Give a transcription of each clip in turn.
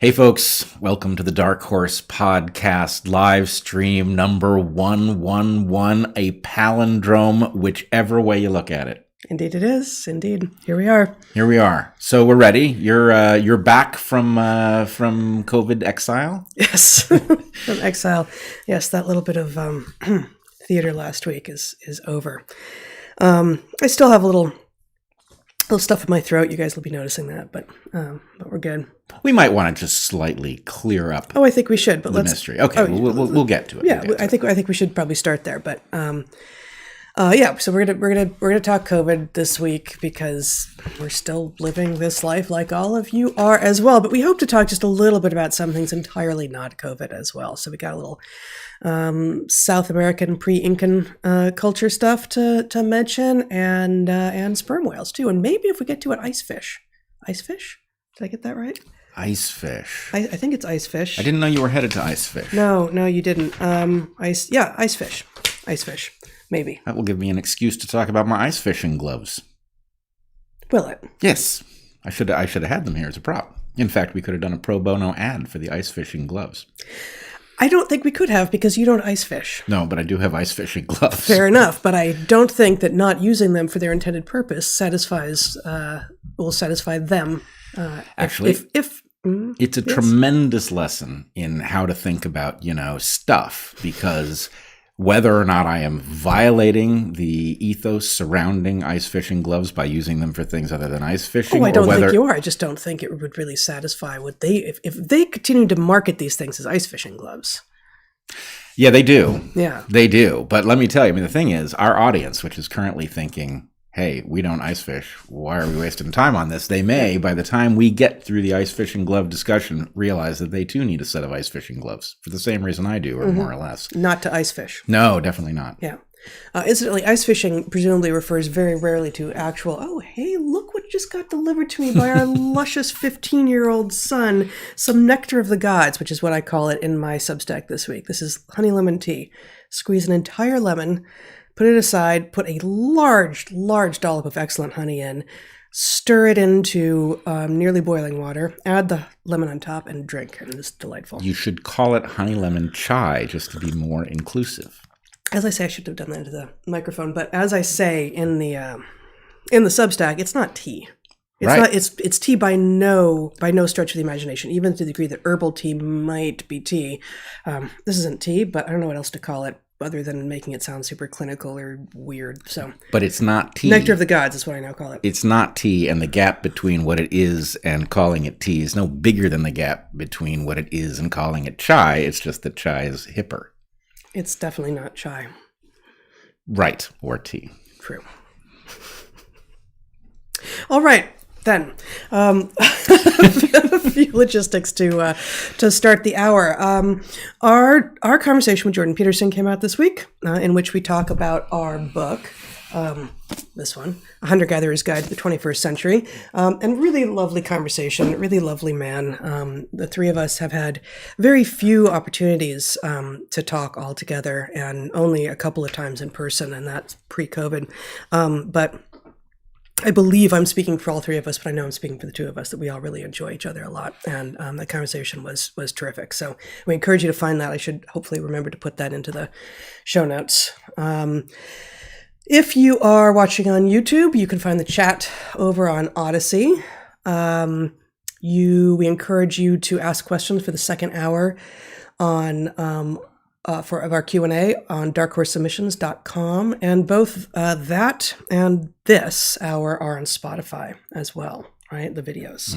Hey folks, welcome to the DarkHorse podcast live stream number 111, a palindrome, whichever way you look at it. Indeed it is. Indeed. Here we are. Here we are. So we're ready. You're back from COVID exile? Yes. From exile. Yes, that little bit of theater last week is over. I still have a little stuff in my throat. You guys will be noticing that, but we're good. We might want to just slightly clear up. Oh, I think we should, but the mystery. Okay, we'll get to it. Yeah, I think we should probably start there. But so we're gonna talk COVID this week because we're still living this life like all of you are as well. But we hope to talk just a little bit about some things entirely not COVID as well. So we got a little South American pre-Incan culture stuff to mention, and sperm whales too, and maybe if we get to it, icefish. Icefish? Did I get that right? Icefish. I think it's icefish. I didn't know you were headed to icefish. No, you didn't. Icefish. Icefish. Maybe. That will give me an excuse to talk about my ice fishing gloves. Will it? Yes. I should have had them here as a prop. In fact, we could have done a pro bono ad for the ice fishing gloves. I don't think we could have because you don't ice fish. No, but I do have ice fishing gloves. Fair enough, but I don't think that not using them for their intended purpose will satisfy them. Actually, it's a tremendous lesson in how to think about, stuff, because whether or not I am violating the ethos surrounding ice fishing gloves by using them for things other than ice fishing. Oh, I don't think you are. I just don't think it would really satisfy what if they continue to market these things as ice fishing gloves. Yeah, they do. Yeah. They do. But let me tell you, the thing is, our audience, which is currently thinking, hey, we don't ice fish, why are we wasting time on this? They may, by the time we get through the ice fishing glove discussion, realize that they too need a set of ice fishing gloves for the same reason I do, or more or less. Not to ice fish. No, definitely not. Yeah. Incidentally, ice fishing presumably refers very rarely to actual, oh, hey, look what just got delivered to me by our luscious 15-year-old son, some nectar of the gods, which is what I call it in my Substack this week. This is honey lemon tea. Squeeze an entire lemon, put it aside, put a large dollop of excellent honey in, stir it into nearly boiling water, add the lemon on top, and drink. And it's delightful. You should call it honey lemon chai just to be more inclusive. As I say, I should have done that into the microphone, but as I say in the Substack, it's not tea. It's right. not. It's tea by no stretch of the imagination, even to the degree that herbal tea might be tea. This isn't tea, but I don't know what else to call it other than making it sound super clinical or weird. So, but it's not tea. Nectar of the gods is what I now call it. It's not tea, and the gap between what it is and calling it tea is no bigger than the gap between what it is and calling it chai. It's just that chai is hipper. It's definitely not chai. Right, or tea. True. All right, then. A few logistics to start the hour. Our conversation with Jordan Peterson came out this week, in which we talk about our book, this one, A Hunter-Gatherer's Guide to the 21st Century, and really lovely conversation, really lovely man. The three of us have had very few opportunities to talk all together, and only a couple of times in person, and that's pre-COVID. But I believe I'm speaking for all three of us, but I know I'm speaking for the two of us, that we all really enjoy each other a lot. And that conversation was terrific. So we encourage you to find that. I should hopefully remember to put that into the show notes. If you are watching on YouTube, you can find the chat over on Odyssey. We encourage you to ask questions for the second hour on of our Q&A on darkhorsesubmissions.com, and both that and this hour are on Spotify as well, right? The videos,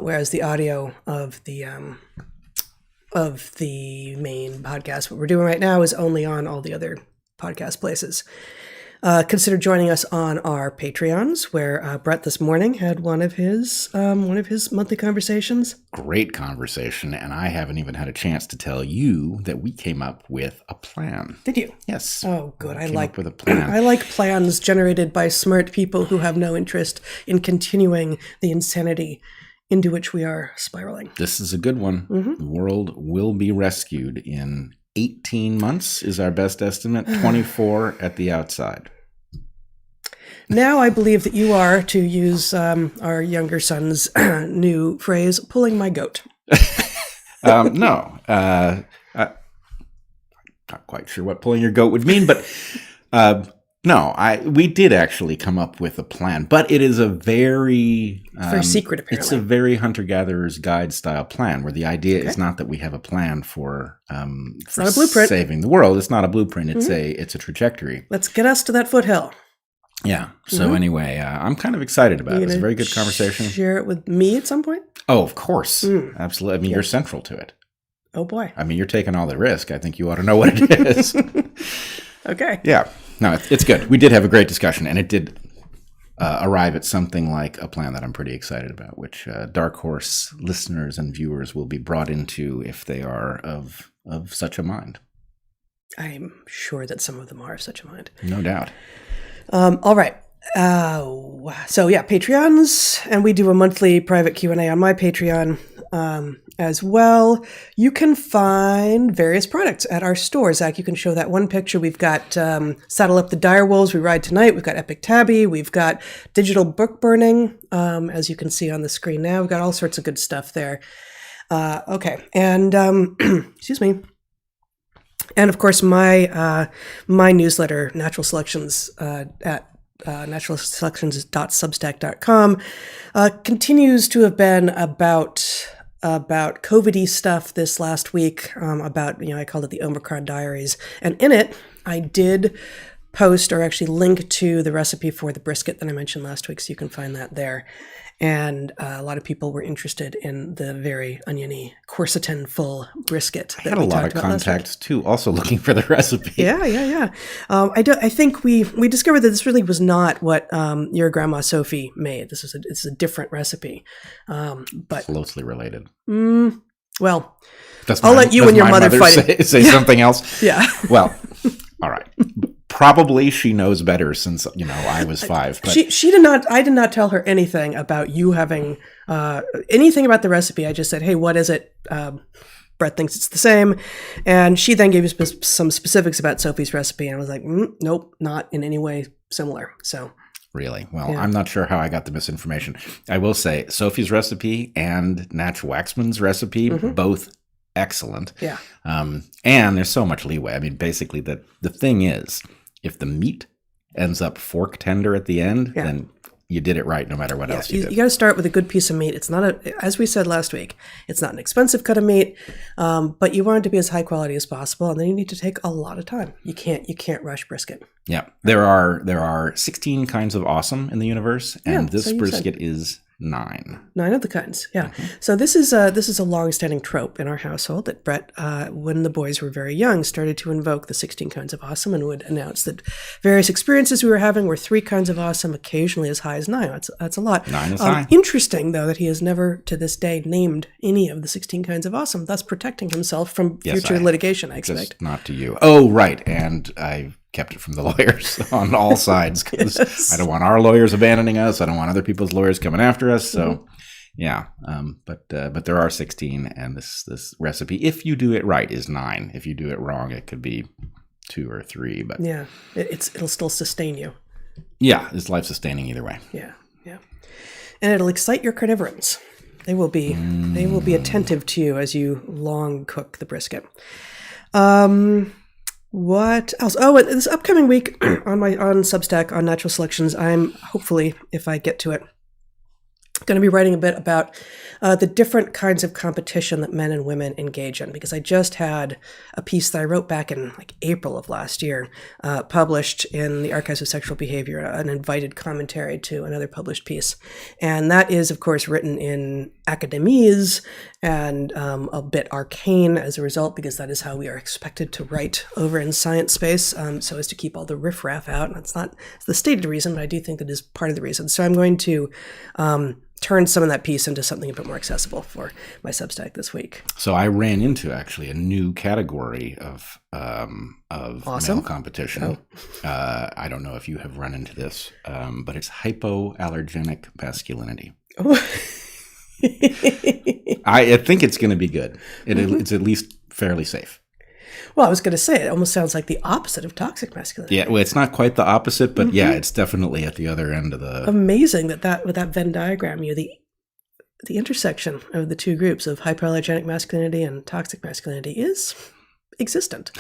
whereas the audio of the main podcast, what we're doing right now, is only on all the other podcast places. Consider joining us on our Patreons, where Bret this morning had one of his monthly conversations. Great conversation, and I haven't even had a chance to tell you that we came up with a plan. Did you? Yes. Oh, good. I like with a plan. I like plans generated by smart people who have no interest in continuing the insanity into which we are spiraling. This is a good one. The world will be rescued in 18 months is our best estimate, 24 at the outside. Now I believe that you are, to use our younger son's new phrase, pulling my goat. No. I'm not quite sure what pulling your goat would mean, but no, we did actually come up with a plan, but it is a very secret, apparently. It's a very hunter-gatherer's guide style plan, where the idea is not that we have a plan for not a blueprint. saving the world. It's not a blueprint. It's a trajectory. Let's get us to that foothill. Yeah. So anyway, I'm kind of excited about it. It's a very good conversation. Share it with me at some point? Oh, of course. Absolutely. I mean, you're central to it. Oh, boy. I mean, you're taking all the risk. I think you ought to know what it is. Okay. Yeah. No, it's good. We did have a great discussion, and it did arrive at something like a plan that I'm pretty excited about, which DarkHorse listeners and viewers will be brought into if they are of such a mind. I'm sure that some of them are of such a mind. No doubt. All right. So yeah, Patreons, and we do a monthly private Q&A on my Patreon as well. You can find various products at our store. Zach, you can show that one picture. We've got Saddle Up the Direwolves, We Ride Tonight. We've got Epic Tabby. We've got digital book burning, as you can see on the screen now. We've got all sorts of good stuff there. Okay, and excuse me. And of course, my newsletter, Natural Selections, at naturalselections.substack.com, continues to have been about COVID-y stuff this last week, about, I called it the Omicron Diaries. And in it, I did post or actually link to the recipe for the brisket that I mentioned last week, so you can find that there. And a lot of people were interested in the very oniony quercetin full brisket. I had a lot of contacts too, also looking for the recipe. Yeah. I think we discovered that this really was not what your grandma Sophie made. It's a different recipe, but closely related. Well, I'll let you and your mother fight it. Say something else. Yeah. Well, all right. Probably she knows better since, I was 5. But she did not. I did not tell her anything about you having anything about the recipe. I just said, "Hey, what is it?" Bret thinks it's the same, and she then gave us some specifics about Sophie's recipe, and I was like, "Nope, not in any way similar." So really, well, I'm not sure how I got the misinformation. I will say Sophie's recipe and Natch Waxman's recipe both excellent. Yeah. And there's so much leeway. I mean, basically, the thing is, if the meat ends up fork tender at the end, then you did it right no matter what else you did. You got to start with a good piece of meat. It's not as we said last week, it's not an expensive cut of meat, but you want it to be as high quality as possible, and then you need to take a lot of time. You can't rush brisket. Yeah. There are 16 kinds of awesome in the universe, and this brisket is 9. 9 of the kinds, yeah. So this is a long-standing trope in our household that Bret, when the boys were very young, started to invoke the 16 kinds of awesome and would announce that various experiences we were having were 3 kinds of awesome, occasionally as high as 9. That's a lot. 9 is high. Interesting, though, that he has never to this day named any of the 16 kinds of awesome, thus protecting himself from future litigation, I expect. Just not to you. Oh, right, and I kept it from the lawyers on all sides, because I don't want our lawyers abandoning us. I don't want other people's lawyers coming after us. So, but there are 16, and this recipe, if you do it right, is 9. If you do it wrong, it could be 2 or 3. But it'll still sustain you. Yeah, it's life sustaining either way. Yeah, and it'll excite your carnivorans. They will be attentive to you as you long cook the brisket. What else? Oh, this upcoming week on Substack on Natural Selections, I'm hopefully, if I get to it, going to be writing a bit about the different kinds of competition that men and women engage in, because I just had a piece that I wrote back in April of last year, published in the Archives of Sexual Behavior, an invited commentary to another published piece. And that is, of course, written in academies and a bit arcane as a result, because that is how we are expected to write over in science space, so as to keep all the riffraff out. And it's not the stated reason, but I do think that is part of the reason. So I'm going to turn some of that piece into something a bit more accessible for my Substack this week. So I ran into actually a new category of male competition. I don't know if you have run into this, but it's hypoallergenic masculinity. I think it's going to be good. It's at least fairly safe. Well, I was going to say, it almost sounds like the opposite of toxic masculinity. Yeah, well, it's not quite the opposite, but yeah, it's definitely at the other end of the... Amazing that with that Venn diagram, the intersection of the two groups of hypoallergenic masculinity and toxic masculinity is existent.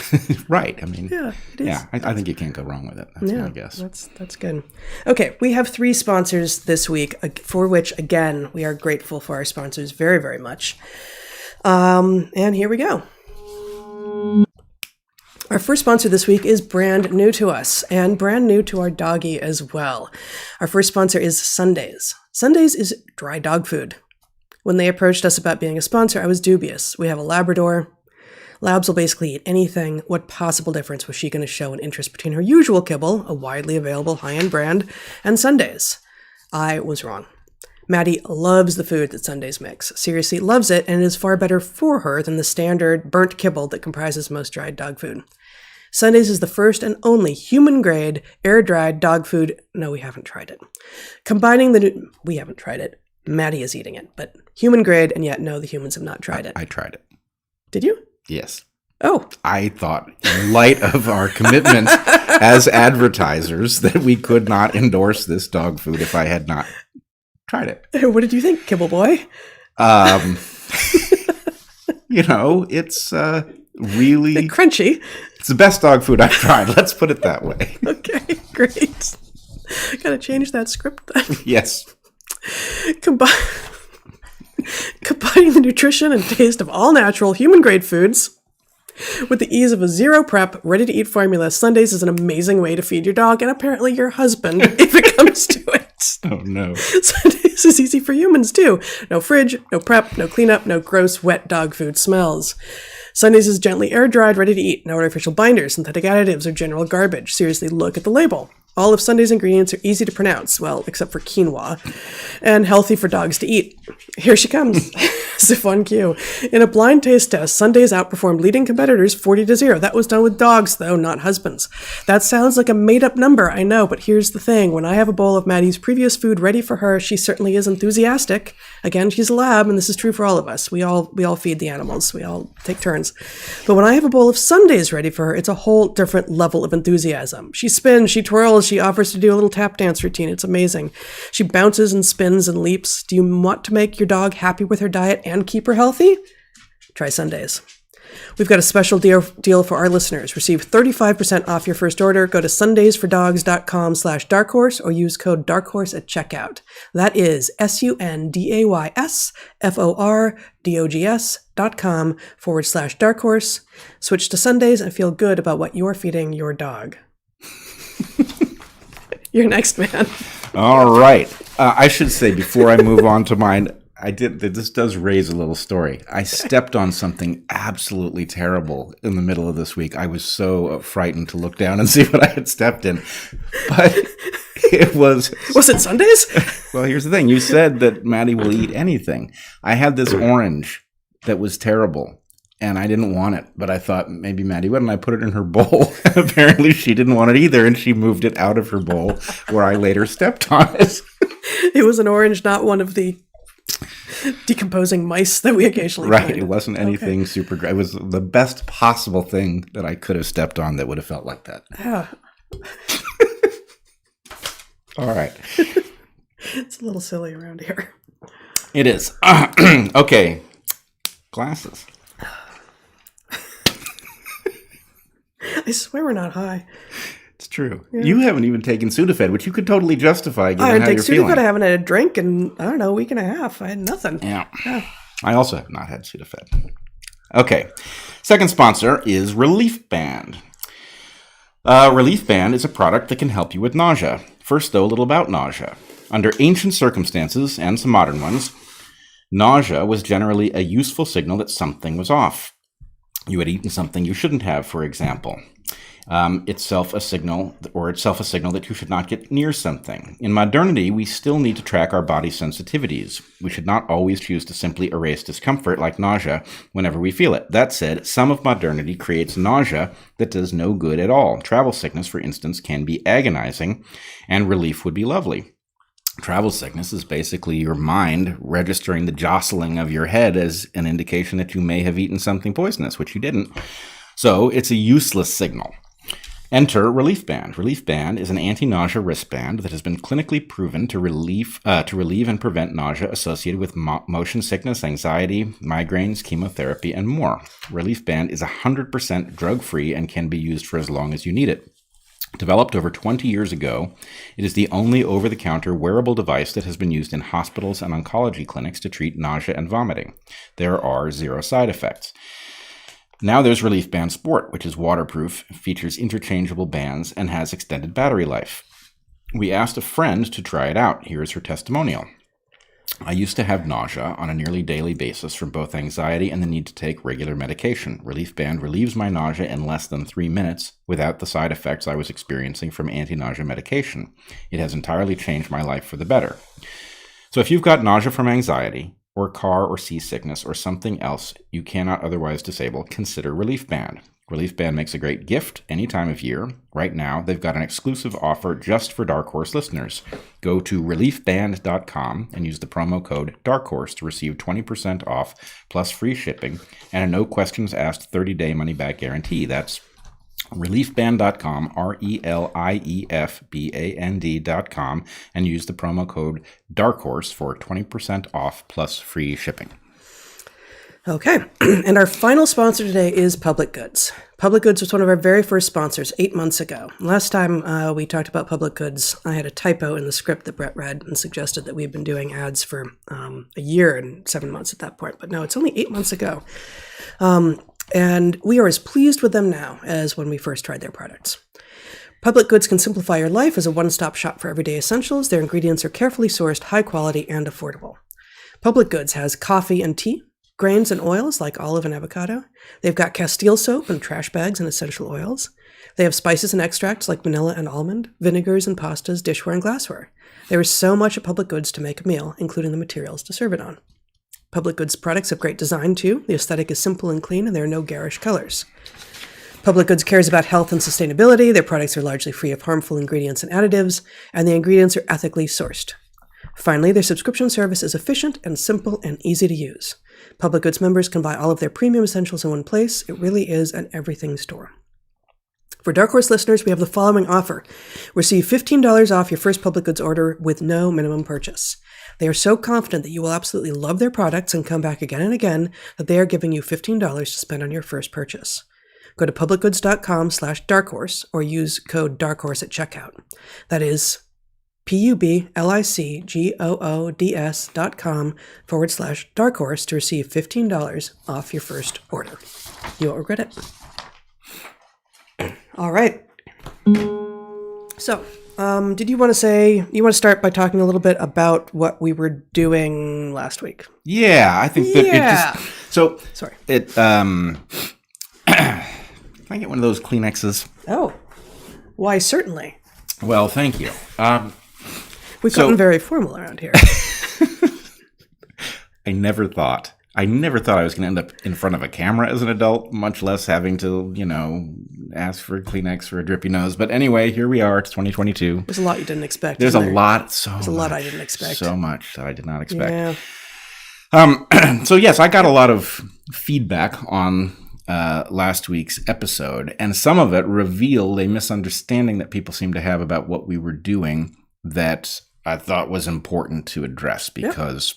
Right. I mean, Yeah, it is. yeah, I think you can't go wrong with it. That's my guess. That's good. Okay, we have 3 sponsors this week, for which, again, we are grateful for our sponsors very, very much. And here we go. Our first sponsor this week is brand new to us and brand new to our doggy as well. Our first sponsor is Sundays. Sundays is dry dog food. When they approached us about being a sponsor, I was dubious. We have a Labrador. Labs will basically eat anything. What possible difference was she going to show an interest between her usual kibble, a widely available high-end brand, and Sundays? I was wrong. Maddie loves the food that Sundays makes. Seriously loves it, and it is far better for her than the standard burnt kibble that comprises most dried dog food. Sundays is the first and only human-grade, air-dried dog food. No, we haven't tried it. We haven't tried it. Maddie is eating it, but human-grade, and yet no, the humans have not tried it. I tried it. Did you? Yes. Oh. I thought, in light of our commitment as advertisers, that we could not endorse this dog food if I had not tried it. What did you think, Kibble Boy? It's really crunchy. It's the best dog food I've tried. Let's put it that way. Okay, great. Gotta change that script then. Yes. Combining the nutrition and taste of all natural human-grade foods with the ease of a zero prep, ready-to-eat formula, Sundays is an amazing way to feed your dog and apparently your husband if it comes to it. Oh, no. Sundays is easy for humans, too. No fridge, no prep, no cleanup, no gross, wet dog food smells. Sundays is gently air-dried, ready to eat. No artificial binders, synthetic additives, or general garbage. Seriously, look at the label. All of Sunday's ingredients are easy to pronounce, well, except for quinoa, and healthy for dogs to eat. Here she comes. It's a fun cue. In a blind taste test, Sundays outperformed leading competitors 40-0. That was done with dogs, though, not husbands. That sounds like a made-up number, I know, but here's the thing. When I have a bowl of Maddie's previous food ready for her, she certainly is enthusiastic. Again, she's a lab, and this is true for all of us. We all feed the animals. We all take turns. But when I have a bowl of Sundays ready for her, it's a whole different level of enthusiasm. She spins, she twirls, she offers to do a little tap dance routine. It's amazing. She bounces and spins and leaps. Do you want to make your dog happy with her diet and keep her healthy? Try Sundays. We've got a special deal for our listeners. Receive 35% off your first order. Go to sundaysfordogs.com/darkhorse or use code darkhorse at checkout. That is sundaysfordogs.com/darkhorse. Switch to Sundays and feel good about what you're feeding your dog. You're next, man. All right. I should say before I move on to mine, this does raise a little story. I stepped on something absolutely terrible in the middle of this week. I was so frightened to look down and see what I had stepped in. But it was... Was it Sundays? Well, here's the thing. You said that Maddie will eat anything. I had this orange that was terrible. And I didn't want it, but I thought maybe Maddie would, and I put it in her bowl. Apparently she didn't want it either, and she moved it out of her bowl, where I later stepped on it. It was an orange, not one of the decomposing mice that we occasionally find. Right, it wasn't anything super great. It was the best possible thing that I could have stepped on that would have felt like that. Yeah. All right. It's a little silly around here. It is. Okay. Glasses. I swear we're not high. It's true. Yeah. You haven't even taken Sudafed, which you could totally justify given how you're feeling. Sudafed. I haven't had a drink in, I don't know, a week and a half. I had nothing. Yeah. I also have not had Sudafed. Okay. Second sponsor is Relief Band. Relief Band is a product that can help you with nausea. First, though, a little about nausea. Under ancient circumstances, and some modern ones, nausea was generally a useful signal that something was off. You had eaten something you shouldn't have, for example. Itself a signal that you should not get near something. In modernity, we still need to track our body sensitivities. We should not always choose to simply erase discomfort like nausea whenever we feel it. That said, some of modernity creates nausea that does no good at all. Travel sickness, for instance, can be agonizing, and relief would be lovely. Travel sickness is basically your mind registering the jostling of your head as an indication that you may have eaten something poisonous, which you didn't. So it's a useless signal. Enter Relief Band. Relief Band is an anti-nausea wristband that has been clinically proven to relieve and prevent nausea associated with motion sickness, anxiety, migraines, chemotherapy, and more. Relief Band is 100% drug-free and can be used for as long as you need it. Developed over 20 years ago, it is the only over-the-counter wearable device that has been used in hospitals and oncology clinics to treat nausea and vomiting. There are 0 side effects. Now there's Relief Band Sport, which is waterproof, features interchangeable bands, and has extended battery life. We asked a friend to try it out. Here's her testimonial. I used to have nausea on a nearly daily basis from both anxiety and the need to take regular medication. Relief Band relieves my nausea in less than 3 minutes without the side effects I was experiencing from anti-nausea medication. It has entirely changed my life for the better. So if you've got nausea from anxiety, or car or seasickness, or something else you cannot otherwise disable, consider Relief Band. Relief Band makes a great gift any time of year. Right now, they've got an exclusive offer just for DarkHorse listeners. Go to reliefband.com and use the promo code DarkHorse to receive 20% off plus free shipping and a no questions asked 30-day money-back guarantee. That's reliefband.com, reliefband.com, and use the promo code DarkHorse for 20% off plus free shipping. Okay, and our final sponsor today is Public Goods. Public Goods was one of our very first sponsors 8 months ago. Last time we talked about Public Goods, I had a typo in the script that Bret read and suggested that we've been doing ads for a year and 7 months at that point. But no, it's only 8 months ago. And we are as pleased with them now as when we first tried their products. Public Goods can simplify your life as a one-stop shop for everyday essentials. Their ingredients are carefully sourced, high quality, and affordable. Public Goods has coffee and tea, grains and oils like olive and avocado. They've got Castile soap and trash bags and essential oils. They have spices and extracts like vanilla and almond, vinegars and pastas, dishware and glassware. There is so much at Public Goods to make a meal, including the materials to serve it on. Public Goods products have great design, too. The aesthetic is simple and clean, and there are no garish colors. Public Goods cares about health and sustainability. Their products are largely free of harmful ingredients and additives, and the ingredients are ethically sourced. Finally, their subscription service is efficient and simple and easy to use. Public Goods members can buy all of their premium essentials in one place. It really is an everything store. For Dark Horse listeners, we have the following offer. Receive $15 off your first Public Goods order with no minimum purchase. They are so confident that you will absolutely love their products and come back again and again that they are giving you $15 to spend on your first purchase. Go to publicgoods.com/darkhorse or use code DARKHORSE at checkout. That is publicgoods.com/darkhorse to receive $15 off your first order. You won't regret it. All right. So, did you want to start by talking a little bit about what we were doing last week? Yeah, I think that it just, so, sorry. Can I get one of those Kleenexes? Oh, why, certainly. Well, thank you. We've gotten very formal around here. I never thought I was going to end up in front of a camera as an adult, much less having to, ask for a Kleenex for a drippy nose. But anyway, here we are. It's 2022. There's a lot you didn't expect. There's a lot I didn't expect. So much that I did not expect. Yeah. So yes, I got a lot of feedback on last week's episode, and some of it revealed a misunderstanding that people seem to have about what we were doing that I thought was important to address, because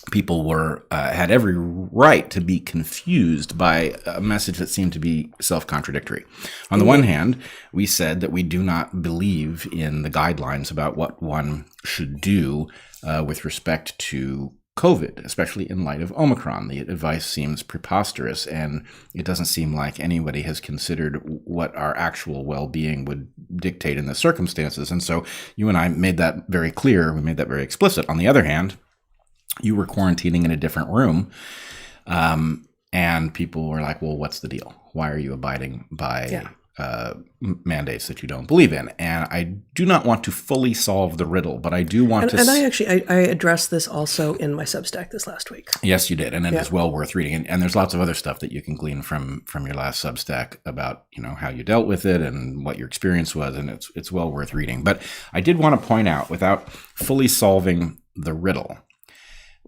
people had every right to be confused by a message that seemed to be self-contradictory. On the one hand, we said that we do not believe in the guidelines about what one should do with respect to COVID, especially in light of Omicron. The advice seems preposterous, and it doesn't seem like anybody has considered what our actual well-being would dictate in the circumstances. And so you and I made that very clear. We made that very explicit. On the other hand, you were quarantining in a different room, and people were like, well, what's the deal? Why are you abiding by mandates that you don't believe in? And I do not want to fully solve the riddle, but I do want to... And I addressed this also in my Substack this last week. Yes, you did. And it is well worth reading. And there's lots of other stuff that you can glean from your last Substack about, how you dealt with it and what your experience was. And it's well worth reading. But I did want to point out, without fully solving the riddle,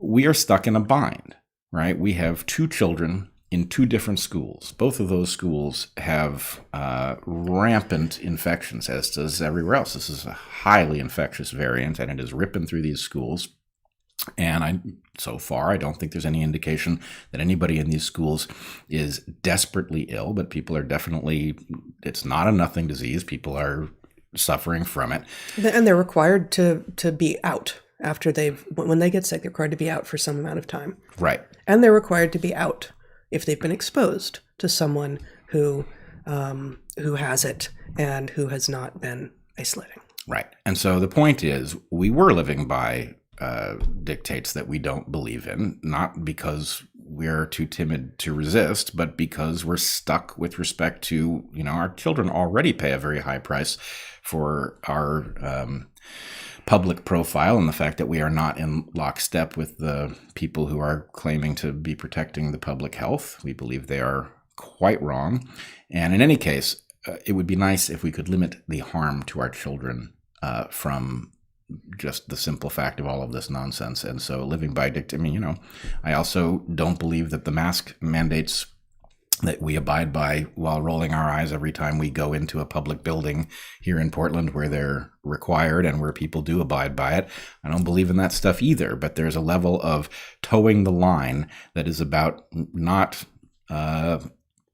we are stuck in a bind, right? We have 2 children in 2 different schools. Both of those schools have rampant infections, as does everywhere else. This is a highly infectious variant, and it is ripping through these schools. And so far, I don't think there's any indication that anybody in these schools is desperately ill, but people are definitely, it's not a nothing disease. People are suffering from it. And they're required to be out after when they get sick, they're required to be out for some amount of time. Right. And they're required to be out if they've been exposed to someone who has it and who has not been isolating. Right. And so the point is, we were living by dictates that we don't believe in, not because we're too timid to resist, but because we're stuck with respect to, our children already pay a very high price for our public profile and the fact that we are not in lockstep with the people who are claiming to be protecting the public health. We believe they are quite wrong. And in any case, it would be nice if we could limit the harm to our children from just the simple fact of all of this nonsense. And so living by I also don't believe that the mask mandates that we abide by while rolling our eyes every time we go into a public building here in Portland where they're required and where people do abide by it. I don't believe in that stuff either, but there's a level of towing the line that is about not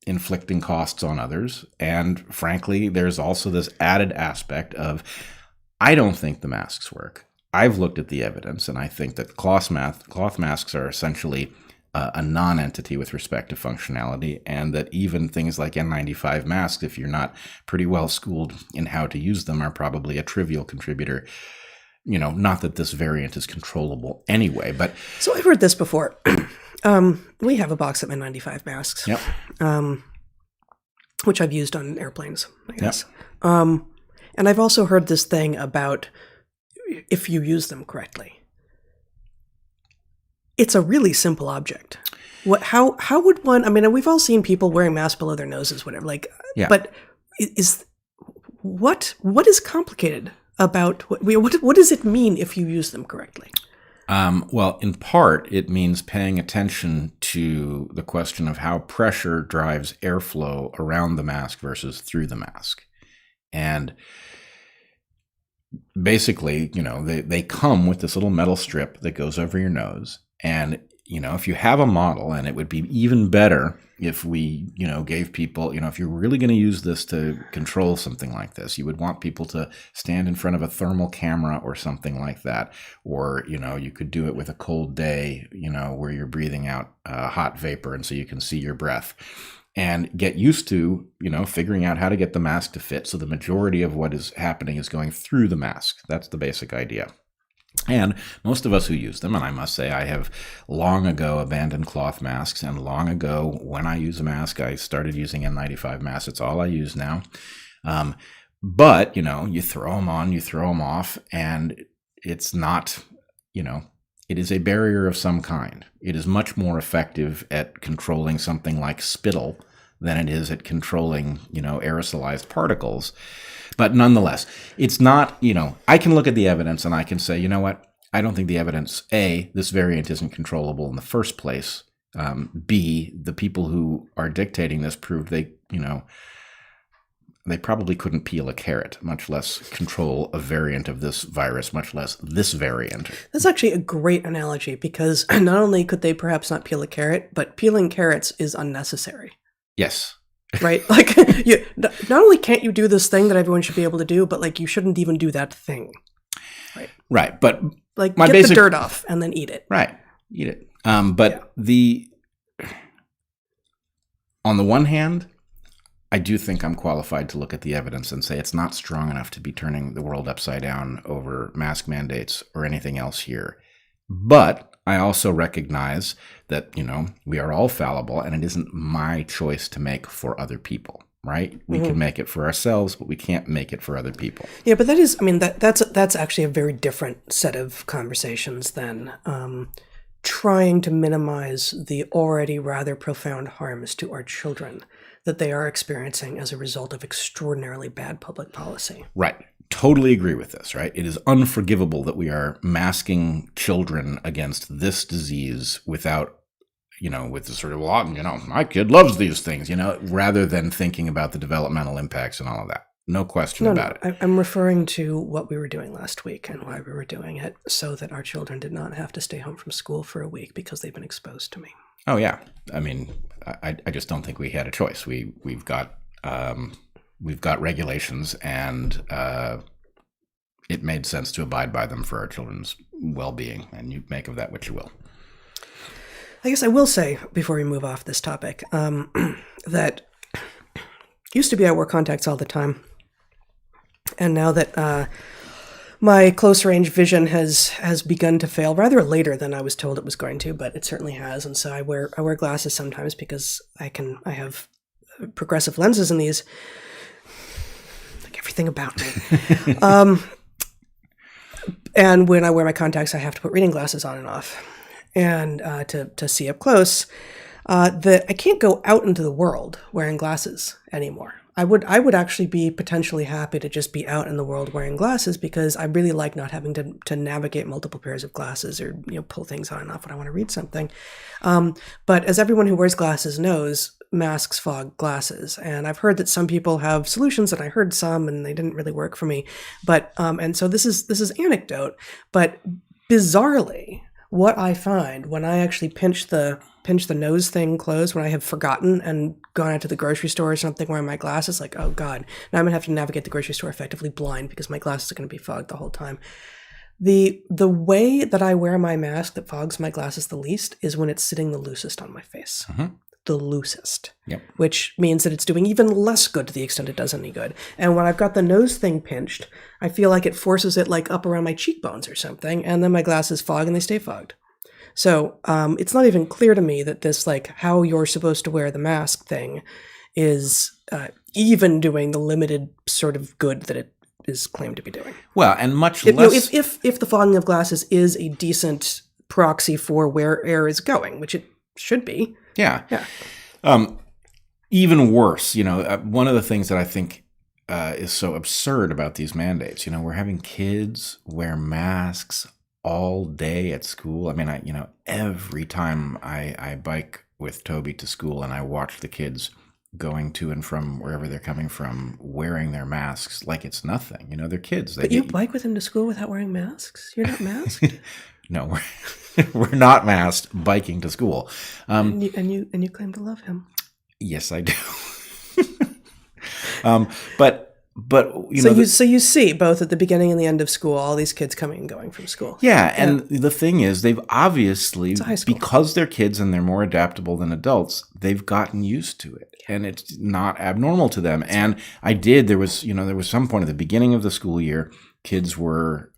inflicting costs on others. And frankly, there's also this added aspect of, I don't think the masks work. I've looked at the evidence, and I think that cloth masks are essentially a non-entity with respect to functionality, and that even things like N95 masks, if you're not pretty well schooled in how to use them, are probably a trivial contributor. Not that this variant is controllable anyway, but... So I've heard this before. We have a box of N95 masks, yep. Which I've used on airplanes, I guess. Yep. And I've also heard this thing about if you use them correctly. It's a really simple object. How would one? I mean, we've all seen people wearing masks below their noses, whatever. Yeah. But what is complicated about what does it mean if you use them correctly? Well, in part, it means paying attention to the question of how pressure drives airflow around the mask versus through the mask. And basically, they come with this little metal strip that goes over your nose. And, if you have a model, and it would be even better if we, gave people, if you're really going to use this to control something like this, you would want people to stand in front of a thermal camera or something like that. Or, you could do it with a cold day, where you're breathing out hot vapor, and so you can see your breath. And get used to, figuring out how to get the mask to fit. So the majority of what is happening is going through the mask. That's the basic idea. And most of us who use them, and I must say I have long ago abandoned cloth masks, and long ago when I use a mask, I started using N95 masks. It's all I use now. But, you throw them on, you throw them off, and it's not, it is a barrier of some kind. It is much more effective at controlling something like spittle than it is at controlling, aerosolized particles. But nonetheless, it's not, I can look at the evidence and I can say, you know what? I don't think the evidence, A, this variant isn't controllable in the first place. B, the people who are dictating this proved they probably couldn't peel a carrot, much less control a variant of this virus, much less this variant. That's actually a great analogy, because not only could they perhaps not peel a carrot, but peeling carrots is unnecessary. Yes. Right? Not only can't you do this thing that everyone should be able to do, but you shouldn't even do that thing. Right. Right. But get the dirt off and then eat it. Right. Eat it. But on the one hand, I do think I'm qualified to look at the evidence and say it's not strong enough to be turning the world upside down over mask mandates or anything else here. But I also recognize that, we are all fallible, and it isn't my choice to make for other people, right? We can make it for ourselves, but we can't make it for other people. Yeah, but that's actually a very different set of conversations than trying to minimize the already rather profound harms to our children that they are experiencing as a result of extraordinarily bad public policy. Right. Totally agree with this, right? It is unforgivable that we are masking children against this disease without, with the sort of, well, my kid loves these things, rather than thinking about the developmental impacts and all of that. No question about it. I'm referring to what we were doing last week and why we were doing it, so that our children did not have to stay home from school for a week because they've been exposed to me. Oh, yeah. I mean, I just don't think we had a choice. We've got regulations, and it made sense to abide by them for our children's well-being, and you make of that what you will. I guess I will say, before we move off this topic, that used to be I wore contacts all the time. And now that my close-range vision has begun to fail rather later than I was told it was going to, but it certainly has. And so I wear glasses sometimes because I have progressive lenses in these. Like everything about me. And when I wear my contacts, I have to put reading glasses on and off, and to see up close. That I can't go out into the world wearing glasses anymore. I would actually be potentially happy to just be out in the world wearing glasses, because I really like not having to navigate multiple pairs of glasses or pull things on and off when I want to read something. But as everyone who wears glasses knows, masks fog glasses, and I've heard that some people have solutions, and I heard some, and they didn't really work for me. But and so this is anecdote, but bizarrely, what I find when I actually pinch the nose thing closed, when I have forgotten and gone out to the grocery store or something wearing my glasses, like, oh God, now I'm gonna have to navigate the grocery store effectively blind because my glasses are gonna be fogged the whole time. The way that I wear my mask that fogs my glasses the least is when it's sitting the loosest on my face. Mm-hmm. The loosest. Yep. Which means that it's doing even less good to the extent it does any good. And when I've got the nose thing pinched, I feel like it forces it like up around my cheekbones or something, and then my glasses fog and they stay fogged. So it's not even clear to me that this, like, how you're supposed to wear the mask thing is even doing the limited sort of good that it is claimed to be doing. Well, and much less... If the fogging of glasses is a decent proxy for where air is going, which it should be. Yeah. Even worse, one of the things that I think is so absurd about these mandates, we're having kids wear masks all day at school. I mean, every time I bike with Toby to school and I watch the kids going to and from wherever they're coming from wearing their masks like it's nothing. They're kids. But you bike with him to school without wearing masks? You're not masked? No, we're not masked biking to school. And you claim to love him. Yes, I do. But so you see both at the beginning and the end of school all these kids coming and going from school. Yeah, and the thing is, they've obviously, because they're kids and they're more adaptable than adults, they've gotten used to it, and it's not abnormal to them. And there was some point at the beginning of the school year, kids were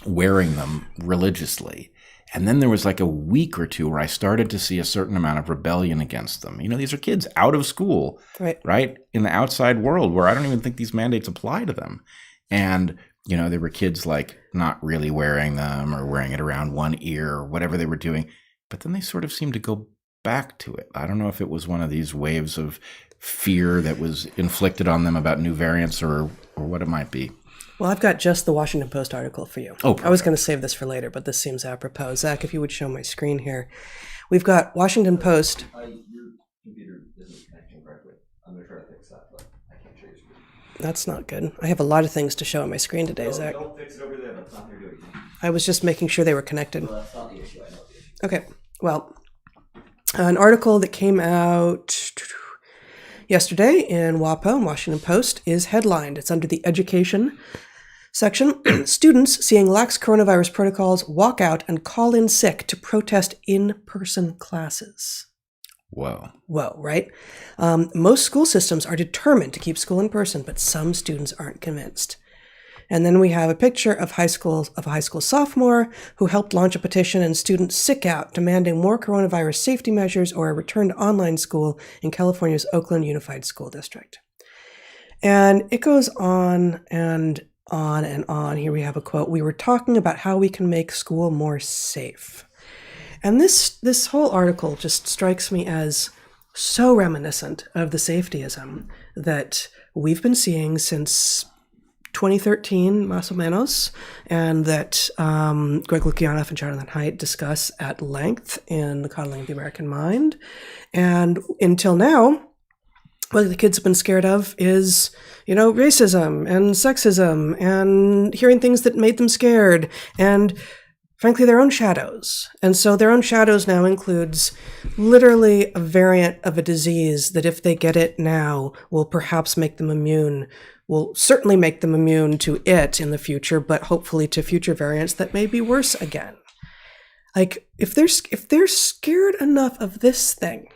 wearing them religiously. And then there was like a week or two where I started to see a certain amount of rebellion against them. These are kids out of school, right? In the outside world where I don't even think these mandates apply to them. And, there were kids like not really wearing them or wearing it around one ear or whatever they were doing. But then they sort of seemed to go back to it. I don't know if it was one of these waves of fear that was inflicted on them about new variants or what it might be. Well, I've got just the Washington Post article for you. Oh, perfect. I was going to save this for later, but this seems apropos. Zach, if you would show my screen here. We've got Washington Post. Your computer isn't connecting correctly. I'm going to try to fix that, but I can't show you screen. That's not good. I have a lot of things to show on my screen today, Zach. Don't fix it over there. That's not going to do it. I was just making sure they were connected. Well, that's not the issue. I know the issue. Okay. Well, an article that came out yesterday in WAPO, Washington Post, is headlined. It's under the education section. Students seeing lax coronavirus protocols walk out and call in sick to protest in-person classes. Whoa, right? Most school systems are determined to keep school in person, but some students aren't convinced. And then we have a picture of a high school sophomore who helped launch a petition and students sick out, demanding more coronavirus safety measures or a return to online school in California's Oakland Unified School District. And it goes on and on and on. Here we have a quote. "We were talking about how we can make school more safe." And this whole article just strikes me as so reminiscent of the safetyism that we've been seeing since 2013, más o menos, and that Greg Lukianoff and Jonathan Haidt discuss at length in The Coddling of the American Mind. And until now, what the kids have been scared of is, racism and sexism and hearing things that made them scared and, frankly, their own shadows. And so their own shadows now includes literally a variant of a disease that if they get it now will perhaps make them immune, will certainly make them immune to it in the future, but hopefully to future variants that may be worse again. Like, if they're scared enough of this thing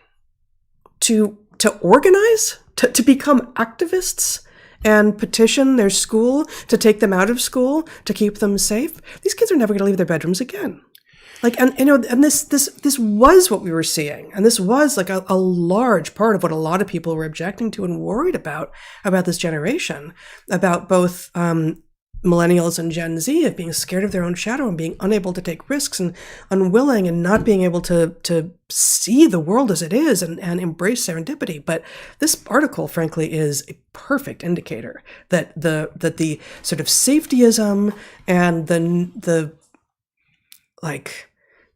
to organize, to become activists and petition their school to take them out of school, to keep them safe, these kids are never going to leave their bedrooms again. Like, and this was what we were seeing. And this was like a large part of what a lot of people were objecting to and worried about this generation, about both millennials and Gen Z, of being scared of their own shadow and being unable to take risks and unwilling and not being able to see the world as it is and embrace serendipity. But this article, frankly, is a perfect indicator that the sort of safetyism and the like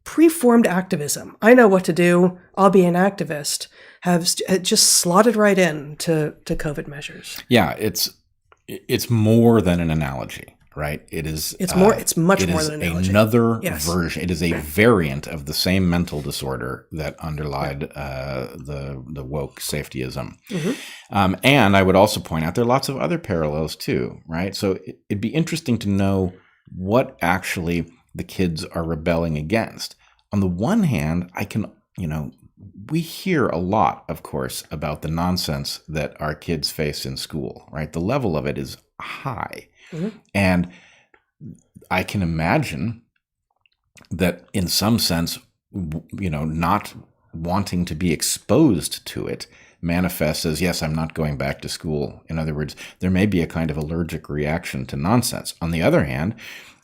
preformed activism, I know what to do, I'll be an activist, have just slotted right in to COVID measures. Yeah, it's more than an analogy, right? It is. It's much more than an analogy. Another version. It is a variant of the same mental disorder that underlied the woke safetyism. Mm-hmm. And I would also point out there are lots of other parallels too, right? So it'd be interesting to know what actually the kids are rebelling against. On the one hand, we hear a lot, of course, about the nonsense that our kids face in school, right? The level of it is high. Mm-hmm. And I can imagine that in some sense, not wanting to be exposed to it manifests as, yes, I'm not going back to school. In other words, there may be a kind of allergic reaction to nonsense. On the other hand,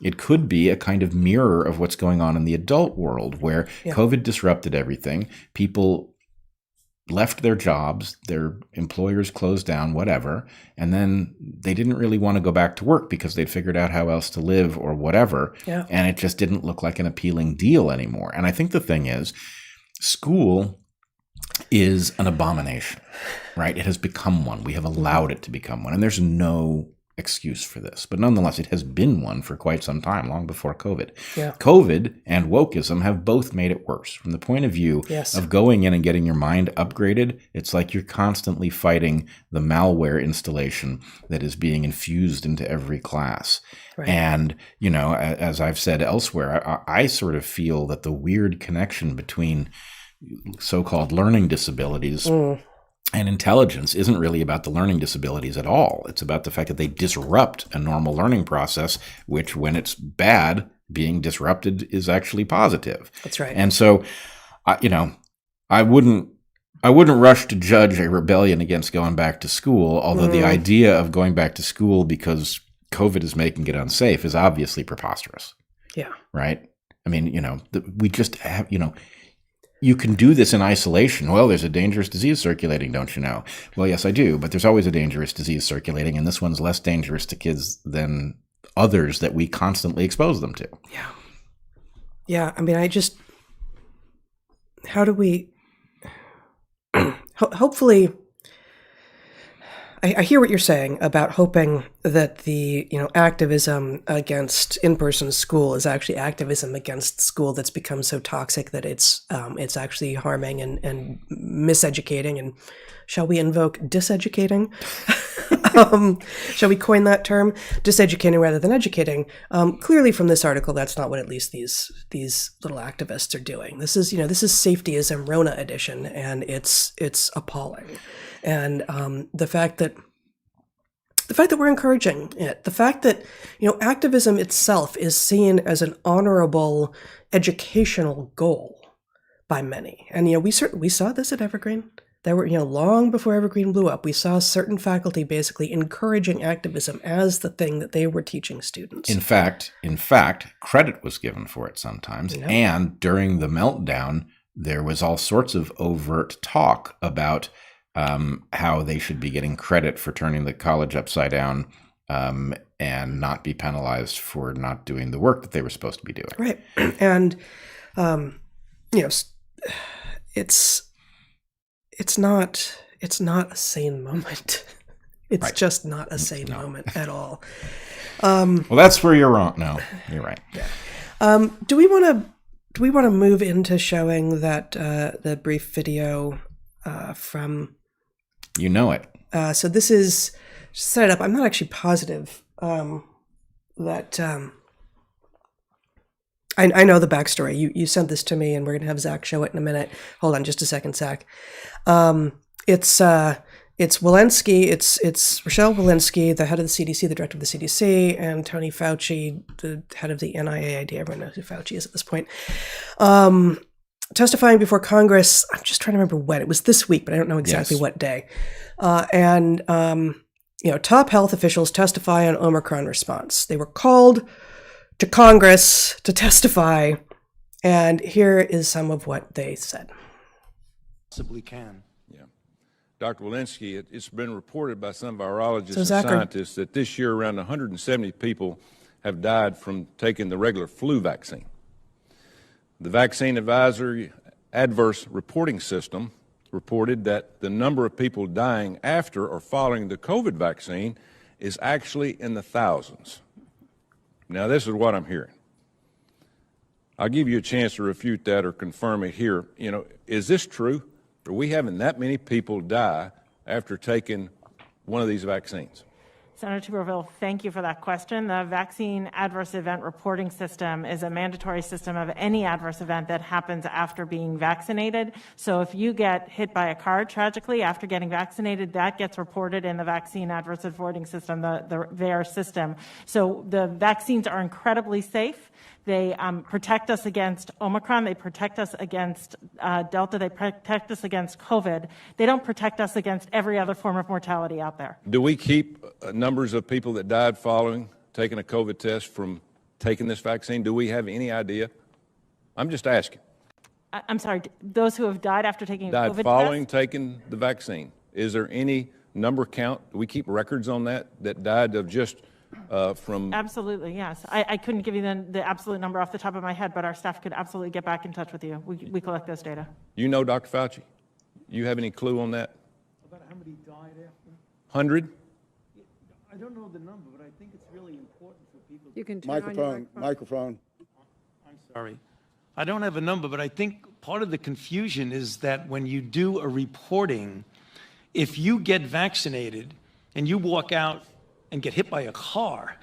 it could be a kind of mirror of what's going on in the adult world where COVID disrupted everything. People left their jobs, their employers closed down, whatever, and then they didn't really want to go back to work because they'd figured out how else to live or whatever, and it just didn't look like an appealing deal anymore. And I think the thing is, school is an abomination, right? It has become one. We have allowed it to become one, and there's no excuse for this. But nonetheless, it has been one for quite some time, long before COVID. Yeah. COVID and wokeism have both made it worse. From the point of view of going in and getting your mind upgraded, it's like you're constantly fighting the malware installation that is being infused into every class. Right. And, as I've said elsewhere, I sort of feel that the weird connection between so-called learning disabilities and intelligence isn't really about the learning disabilities at all. It's about the fact that they disrupt a normal learning process, which when it's bad, being disrupted is actually positive. That's right. And so, I wouldn't rush to judge a rebellion against going back to school, although the idea of going back to school because COVID is making it unsafe is obviously preposterous. Yeah. Right? I mean, we just have, you can do this in isolation. Well, there's a dangerous disease circulating, don't you know? Well, yes, I do, but there's always a dangerous disease circulating, and this one's less dangerous to kids than others that we constantly expose them to. Yeah. Yeah, I mean, how do we, hopefully, I hear what you're saying about hoping that the activism against in-person school is actually activism against school that's become so toxic that it's actually harming and miseducating, and shall we invoke diseducating? Shall we coin that term? Diseducating rather than educating. Clearly from this article, that's not what at least these little activists are doing. This is safetyism Rona edition, and it's appalling. And the fact that we're encouraging it, the fact that activism itself is seen as an honorable educational goal by many, and we saw this at Evergreen. There were long before Evergreen blew up, we saw certain faculty basically encouraging activism as the thing that they were teaching students. In fact, credit was given for it sometimes, and during the meltdown, there was all sorts of overt talk about how they should be getting credit for turning the college upside down and not be penalized for not doing the work that they were supposed to be doing. Right. And, it's not a sane moment. It's Right. just not a sane moment at all. Well, that's where you're wrong. No, you're right. Do we want to move into showing that the brief video from? You know it. So this is set up. I'm not actually positive that. I know the backstory. You sent this to me, and we're gonna have Zach show it in a minute. Hold on, just a second, Zach. It's Walensky. It's Rochelle Walensky, the head of the CDC, the director of the CDC, and Tony Fauci, the head of the NIAID. Everyone knows who Fauci is at this point. Testifying before Congress. I'm just trying to remember when. It was this week, but I don't know exactly what day. Top health officials testify on Omicron response. They were called to Congress to testify, and here is some of what they said. Possibly can. Dr. Walensky, it's been reported by some virologists So and Zachary. scientists that this year around 170 people have died from taking the regular flu vaccine. The Vaccine Advisory Adverse Reporting System reported that the number of people dying after or following the COVID vaccine is actually in the thousands. Now, this is what I'm hearing. I'll give you a chance to refute that or confirm it here. Is this true? Are we having that many people die after taking one of these vaccines? Senator Tuberville, thank you for that question. The Vaccine Adverse Event Reporting System is a mandatory system of any adverse event that happens after being vaccinated. So if you get hit by a car, tragically, after getting vaccinated, that gets reported in the Vaccine Adverse Reporting System, the VAERS system. So the vaccines are incredibly safe. They protect us against Omicron. They protect us against Delta. They protect us against COVID. They don't protect us against every other form of mortality out there. Do we keep numbers of people that died following taking a COVID test from taking this vaccine? Do we have any idea? I'm just asking. I'm sorry, those who have died after taking a Died COVID following test? taking the vaccine. Is there any number count? Do we keep records on that died of just from... Absolutely, yes. I couldn't give you the absolute number off the top of my head, but our staff could absolutely get back in touch with you. We collect those data. You know, Dr. Fauci? You have any clue on that? About how many died after? 100? I don't know the number, but I think it's really important for people. You can turn on your Microphone. I'm sorry. I don't have a number, but I think part of the confusion is that when you do a reporting, if you get vaccinated and you walk out and get hit by a car,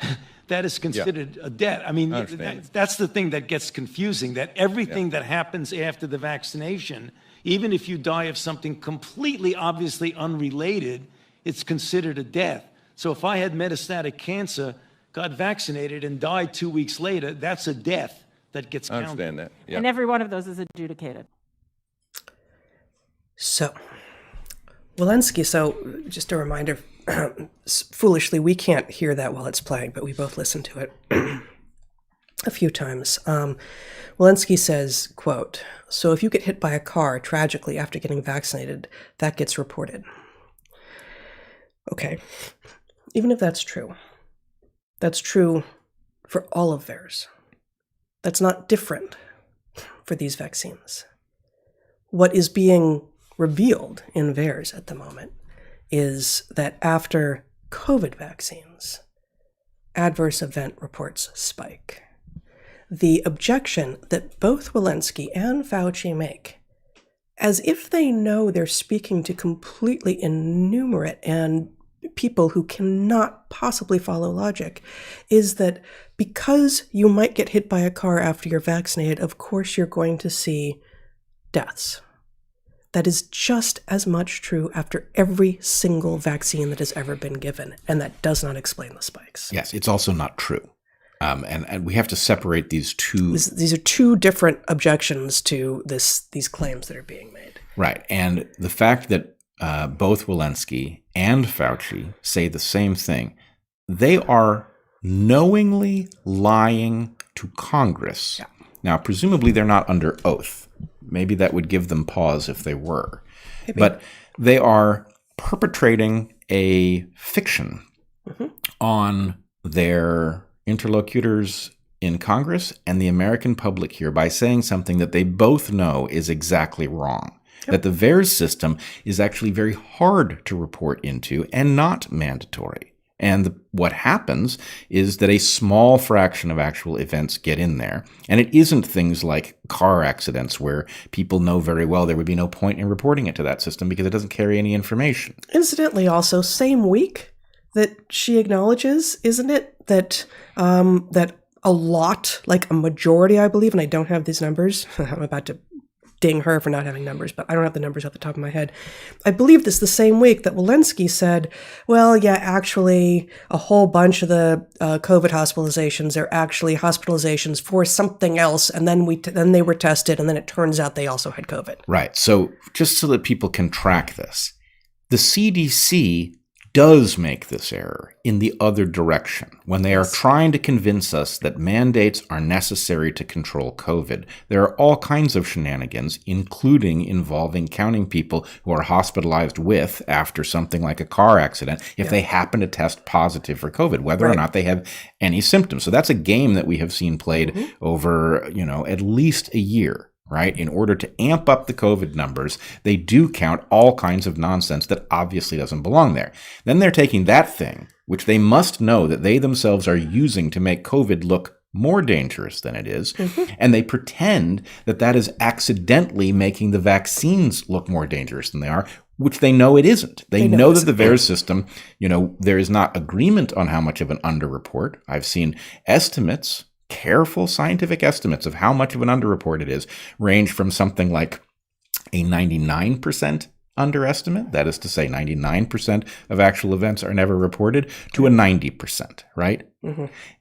that is considered a death. I mean, that's the thing that gets confusing, that everything that happens after the vaccination, even if you die of something completely obviously unrelated, it's considered a death. So if I had metastatic cancer, got vaccinated, and died 2 weeks later, that's a death that gets I counted. understand that. Yeah. And every one of those is adjudicated. So, Walensky, so just a reminder, foolishly, we can't hear that while it's playing, but we both listened to it a few times. Walensky says, quote, "So if you get hit by a car tragically after getting vaccinated, that gets reported." Okay, even if that's true for all of VAERS. That's not different for these vaccines. What is being revealed in VAERS at the moment is that after COVID vaccines, adverse event reports spike. The objection that both Walensky and Fauci make, as if they know they're speaking to completely innumerate and people who cannot possibly follow logic, is that because you might get hit by a car after you're vaccinated, of course you're going to see deaths. That is just as much true after every single vaccine that has ever been given, and that does not explain the spikes. Yes, it's also not true. And we have to separate these two. These are two different objections to these claims that are being made. Right. And the fact that both Walensky and Fauci say the same thing, they are knowingly lying to Congress. Yeah. Now, presumably they're not under oath. Maybe that would give them pause if they were. Maybe. But they are perpetrating a fiction on their interlocutors in Congress and the American public here by saying something that they both know is exactly wrong. That the VAERS system is actually very hard to report into and not mandatory. And what happens is that a small fraction of actual events get in there. And it isn't things like car accidents where people know very well there would be no point in reporting it to that system because it doesn't carry any information. Incidentally, also, same week that she acknowledges, isn't it, that that a lot, like a majority, I believe, and I don't have these numbers. I'm about to ding her for not having numbers, but I don't have the numbers off the top of my head. I believe this the same week that Walensky said, well, yeah, actually, a whole bunch of the COVID hospitalizations are actually hospitalizations for something else, and then they were tested, and then it turns out they also had COVID. Right. So just so that people can track this, the CDC does make this error in the other direction when they are trying to convince us that mandates are necessary to control COVID. There are all kinds of shenanigans, including involving counting people who are hospitalized with after something like a car accident if they happen to test positive for COVID, whether or not they have any symptoms. So that's a game that we have seen played over, at least a year. Right? In order to amp up the COVID numbers, they do count all kinds of nonsense that obviously doesn't belong there. Then they're taking that thing, which they must know that they themselves are using to make COVID look more dangerous than it is, and they pretend that that is accidentally making the vaccines look more dangerous than they are, which they know it isn't. They know that the VAERS system, there is not agreement on how much of an underreport. I've seen estimates, careful scientific estimates of how much of an underreport it is, range from something like a 99% underestimate, that is to say 99% of actual events are never reported, to a 90%, right?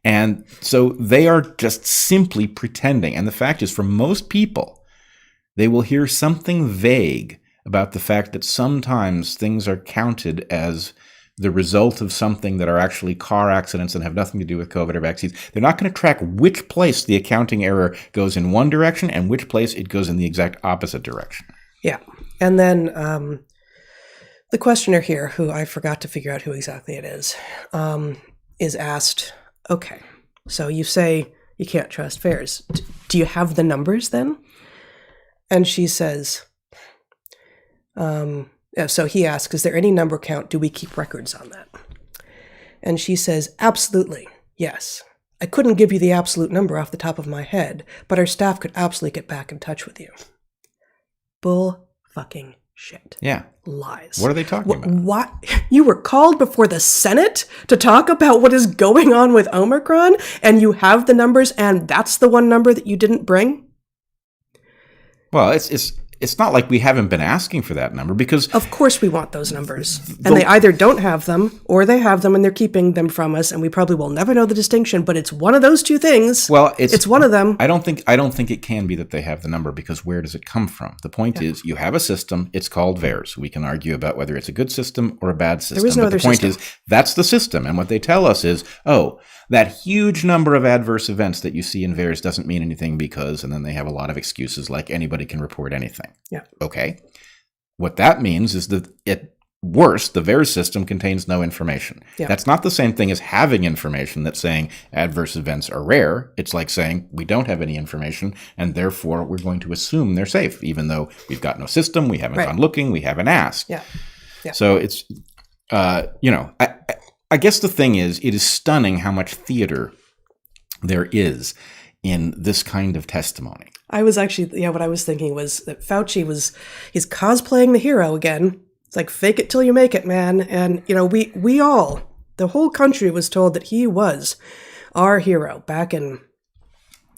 And so they are just simply pretending. And the fact is, for most people, they will hear something vague about the fact that sometimes things are counted as the result of something that are actually car accidents and have nothing to do with COVID or vaccines. They're not going to track which place the accounting error goes in one direction and which place it goes in the exact opposite direction. Yeah. And then the questioner here, who I forgot to figure out who exactly it is asked, okay, so you say you can't trust VAERS. Do you have the numbers then? And she says, so he asks, is there any number count? Do we keep records on that? And she says, absolutely, yes. I couldn't give you the absolute number off the top of my head, but our staff could absolutely get back in touch with you. Bull fucking shit. Yeah. Lies. What are they talking about? What? You were called before the Senate to talk about what is going on with Omicron, and you have the numbers, and that's the one number that you didn't bring? Well, it's not like we haven't been asking for that number because... Of course we want those numbers. And they either don't have them or they have them and they're keeping them from us and we probably will never know the distinction, but it's one of those two things. Well, it's one of them. I don't think it can be that they have the number because where does it come from? The point is you have a system, it's called VAERS. We can argue about whether it's a good system or a bad system. There is no but other the point system. is that's the system. And what they tell us is, that huge number of adverse events that you see in VAERS doesn't mean anything because, and then they have a lot of excuses like anybody can report anything. Yeah. Okay. What that means is that at worst, the VAERS system contains no information. Yeah. That's not the same thing as having information that's saying adverse events are rare. It's like saying we don't have any information and therefore we're going to assume they're safe, even though we've got no system, we haven't gone looking, we haven't asked. Yeah. Yeah. So it's, I guess the thing is, it is stunning how much theater there is in this kind of testimony. I was actually, what I was thinking was that Fauci he's cosplaying the hero again. It's like, fake it till you make it, man. And, we all, the whole country was told that he was our hero back in,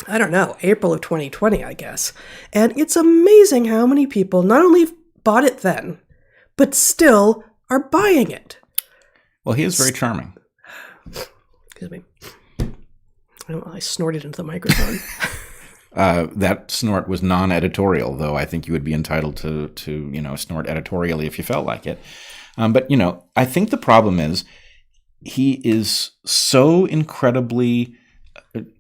I don't know, April of 2020, I guess. And it's amazing how many people not only bought it then, but still are buying it. Well, he is very charming. Excuse me. I snorted into the microphone. That snort was non-editorial, though I think you would be entitled to snort editorially if you felt like it. But I think the problem is he is so incredibly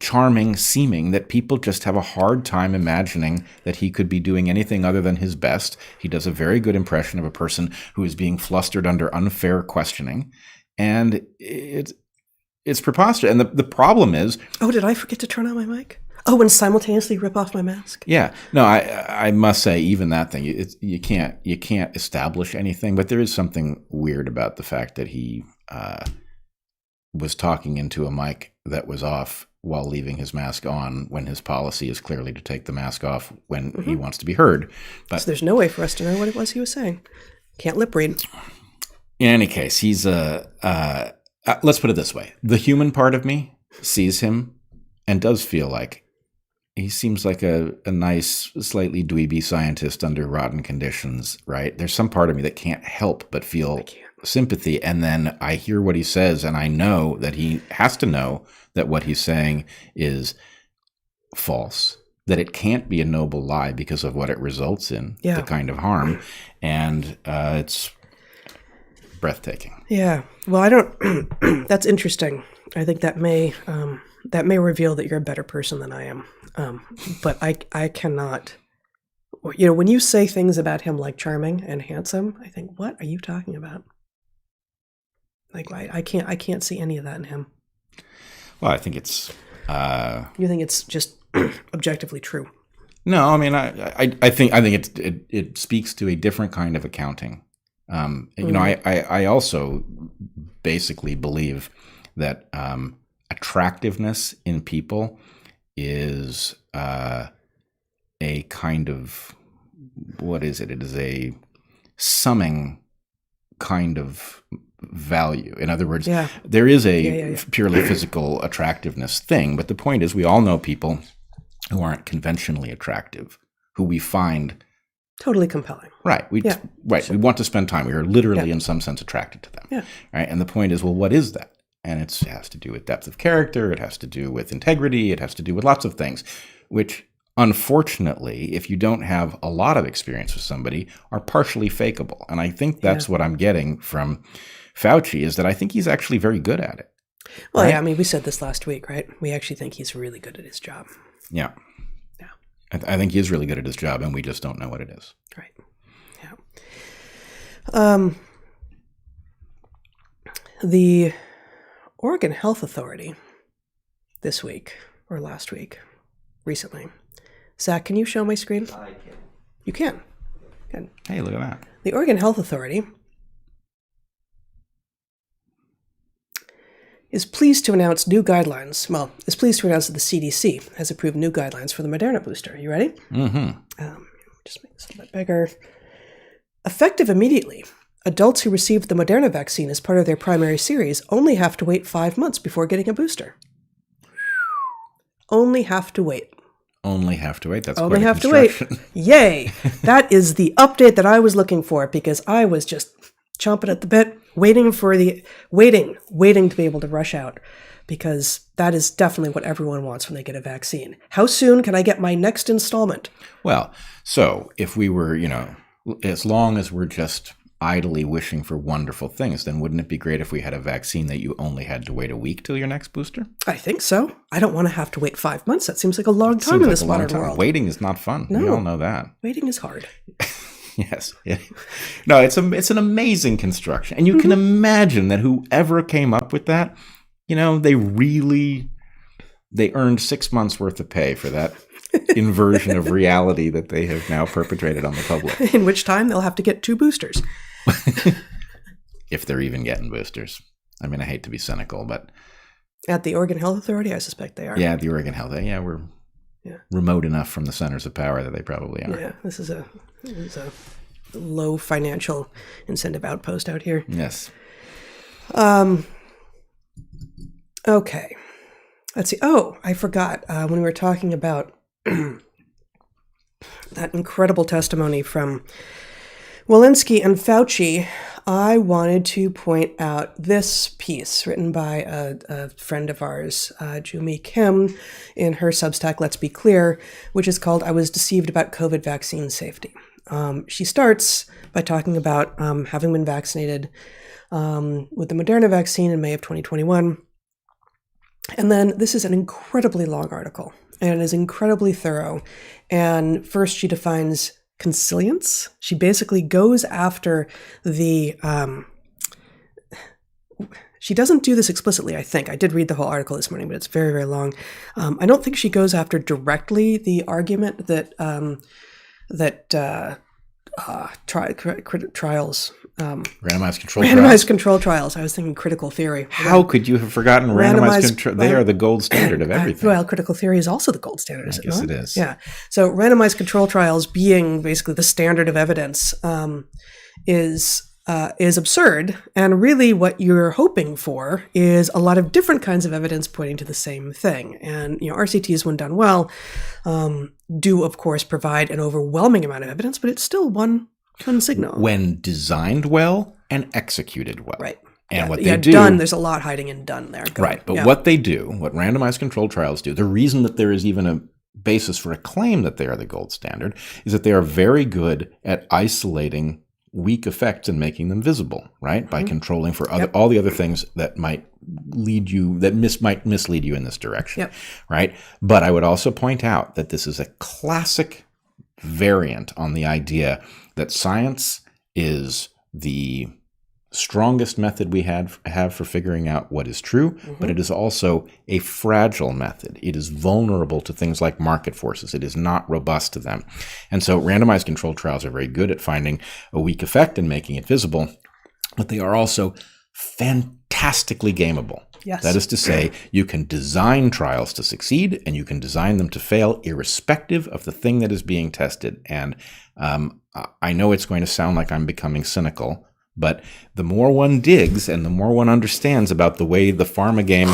charming seeming that people just have a hard time imagining that he could be doing anything other than his best. He does a very good impression of a person who is being flustered under unfair questioning. And it's preposterous. And the problem is, Oh, did I forget to turn on my mic? Oh, and simultaneously rip off my mask. yeah, no, I must say, even that thing, you can't establish anything, but there is something weird about the fact that he was talking into a mic that was off while leaving his mask on, when his policy is clearly to take the mask off when he wants to be heard. But So there's no way for us to know what it was he was saying. Can't lip read. in any case, he's let's put it this way: the human part of me sees him and does feel like he seems like a nice, slightly dweeby scientist under rotten conditions, right? There's some part of me that can't help but feel sympathy. And then I hear what he says, and I know that he has to know that what he's saying is false, that it can't be a noble lie because of what it results in, the kind of harm. And it's breathtaking. Yeah. Well, I don't. That's interesting. I think that may reveal that you're a better person than I am. But I cannot. You know, when you say things about him like charming and handsome, I think, what are you talking about? Like, I can't see any of that in him. Well, I think it's. You think it's just objectively true? No, I mean, I think it speaks to a different kind of accounting. You know, I also basically believe that attractiveness in people is a kind of, what is it? It is a summing kind of value. In other words, there is a purely physical attractiveness thing, but the point is we all know people who aren't conventionally attractive, who we find totally compelling. Right. We want to spend time. We are literally, in some sense, attracted to them. Yeah. Right. And the point is, well, what is that? And it has to do with depth of character. It has to do with integrity. It has to do with lots of things, which, unfortunately, if you don't have a lot of experience with somebody, are partially fakeable. And I think that's what I'm getting from Fauci, is that I think he's actually very good at it. Well, right? yeah, I mean, we said this last week, right? We actually think he's really good at his job. Yeah. Yeah. I think he is really good at his job, and we just don't know what it is. Right. Yeah. The Oregon Health Authority this week, or last week, recently. Zach, can you show my screen? I can. You can. Good. Hey, look at that. The Oregon Health Authority is pleased to announce new guidelines. Well, is pleased to announce that the CDC has approved new guidelines for the Moderna booster. You ready? Mm-hmm. Just make this a little bit bigger. Effective immediately, adults who received the Moderna vaccine as part of their primary series only have to wait 5 months before getting a booster. Only have to wait. Only have to wait. That's Only quite a have to wait. construction. Yay! That is the update that I was looking for, because I was just chomping at the bit, waiting to be able to rush out, because that is definitely what everyone wants when they get a vaccine. How soon can I get my next installment? Well, so if we were, as long as we're just idly wishing for wonderful things, then wouldn't it be great if we had a vaccine that you only had to wait a week till your next booster? I think so. I don't want to have to wait 5 months. That seems like a long time in this modern world. Waiting is not fun. No. We all know that. Waiting is hard. Yes. Yeah. No, it's an amazing construction. And you can imagine that whoever came up with that, they earned 6 months worth of pay for that inversion of reality that they have now perpetrated on the public. In which time they'll have to get 2 boosters. If they're even getting boosters. I mean, I hate to be cynical, but At the Oregon Health Authority, I suspect they are. yeah, the Oregon Health. Yeah, we're remote enough from the centers of power that they probably are. Yeah, this is a low financial incentive outpost out here. Yes. Okay. Let's see. Oh, I forgot. When we were talking about that incredible testimony from Walensky and Fauci, I wanted to point out this piece written by a friend of ours, Jumi Kim, in her Substack, Let's Be Clear, which is called I Was Deceived About COVID Vaccine Safety. She starts by talking about having been vaccinated with the Moderna vaccine in May of 2021. And then this is an incredibly long article, and it is incredibly thorough. And first she defines consilience. She basically goes after the she doesn't do this explicitly, I think. I did read the whole article this morning, but it's very, very long. I don't think she goes after directly the argument that trials, randomized control trials. I was thinking critical theory. How could you have forgotten randomized control? They are the gold standard of everything. Well, critical theory is also the gold standard, is it not? I guess it is. Yeah. So randomized control trials being basically the standard of evidence is absurd. And really what you're hoping for is a lot of different kinds of evidence pointing to the same thing. And, RCTs, when done well, do, of course, provide an overwhelming amount of evidence, but it's still one signal. When designed well and executed well. Right. And what they do... done, there's a lot hiding in done there. Right. But what they do, what randomized controlled trials do, the reason that there is even a basis for a claim that they are the gold standard is that they are very good at isolating weak effects and making them visible, right? By controlling for all the other things that might lead you, might mislead you in this direction, right? But I would also point out that this is a classic variant on the idea that science is the strongest method we have for figuring out what is true, but it is also a fragile method. It is vulnerable to things like market forces. It is not robust to them. And so randomized controlled trials are very good at finding a weak effect and making it visible, but they are also fantastically gameable. Yes. That is to say, you can design trials to succeed and you can design them to fail irrespective of the thing that is being tested. And I know it's going to sound like I'm becoming cynical, but the more one digs and the more one understands about the way the pharma game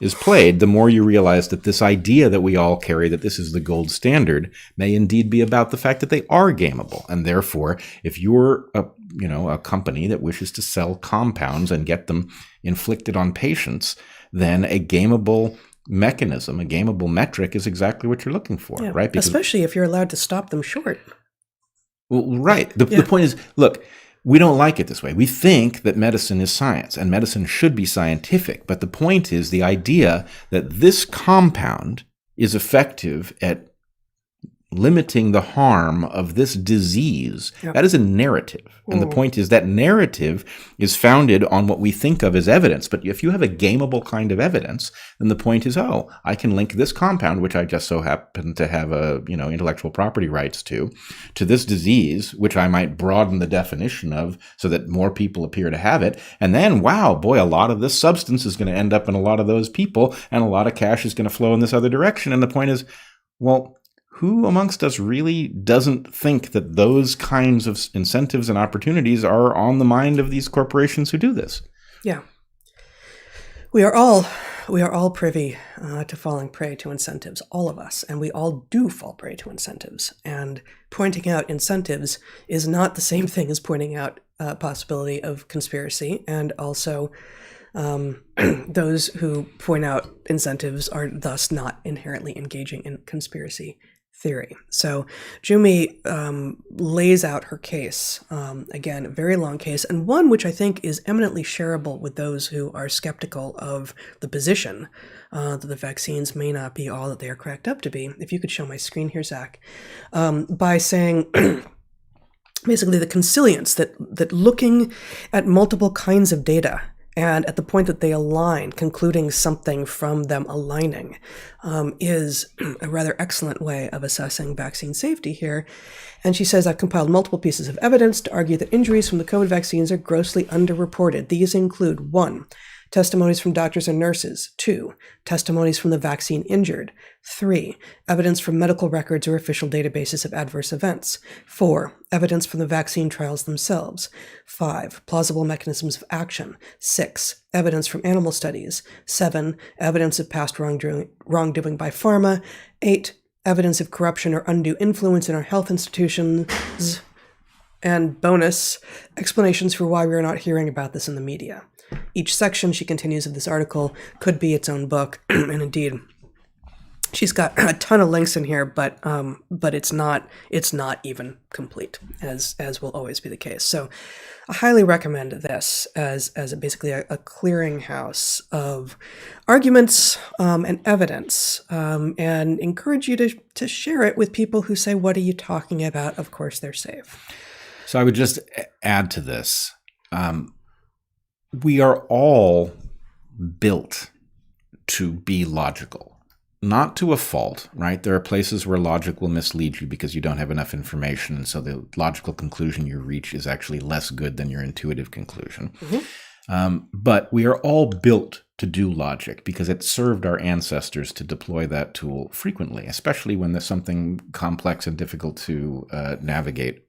is played, the more you realize that this idea that we all carry, that this is the gold standard, may indeed be about the fact that they are gameable. And therefore, if you're a company that wishes to sell compounds and get them inflicted on patients, then a gameable mechanism, a gameable metric is exactly what you're looking for, right? Because, especially if you're allowed to stop them short. Well, right. The point is, look, we don't like it this way. We think that medicine is science and medicine should be scientific. But the point is the idea that this compound is effective at limiting the harm of this disease. That is a narrative. And the point is that narrative is founded on what we think of as evidence. But if you have a gameable kind of evidence, then the point is, I can link this compound, which I just so happen to have intellectual property rights to this disease, which I might broaden the definition of so that more people appear to have it. And then, a lot of this substance is going to end up in a lot of those people and a lot of cash is going to flow in this other direction. And the point is, who amongst us really doesn't think that those kinds of incentives and opportunities are on the mind of these corporations who do this? Yeah. We are all privy to falling prey to incentives, all of us, and we all do fall prey to incentives. And pointing out incentives is not the same thing as pointing out possibility of conspiracy, and also those who point out incentives are thus not inherently engaging in conspiracy theory. So Jumi lays out her case, again, a very long case, and one which I think is eminently shareable with those who are skeptical of the position that the vaccines may not be all that they are cracked up to be. If you could show my screen here, Zach, by saying basically the consilience, that looking at multiple kinds of data and at the point that they align, concluding something from them aligning, is a rather excellent way of assessing vaccine safety here. And she says, I've compiled multiple pieces of evidence to argue that injuries from the COVID vaccines are grossly underreported. These include 1. Testimonies from doctors and nurses. 2. Testimonies from the vaccine injured. 3. Evidence from medical records or official databases of adverse events. 4. Evidence from the vaccine trials themselves. 5. Plausible mechanisms of action. 6. Evidence from animal studies. 7. Evidence of past wrongdoing by pharma. 8. Evidence of corruption or undue influence in our health institutions. And bonus, explanations for why we are not hearing about this in the media. Each section, she continues, of this article could be its own book, and indeed, she's got a ton of links in here, but it's not even complete, as will always be the case. So, I highly recommend this as basically a clearinghouse of arguments and evidence, and encourage you to share it with people who say, "What are you talking about?" Of course, they're safe. So I would just add to this. We are all built to be logical, not to a fault, right? There are places where logic will mislead you because you don't have enough information, and so the logical conclusion you reach is actually less good than your intuitive conclusion. But we are all built to do logic because it served our ancestors to deploy that tool frequently, especially when there's something complex and difficult to navigate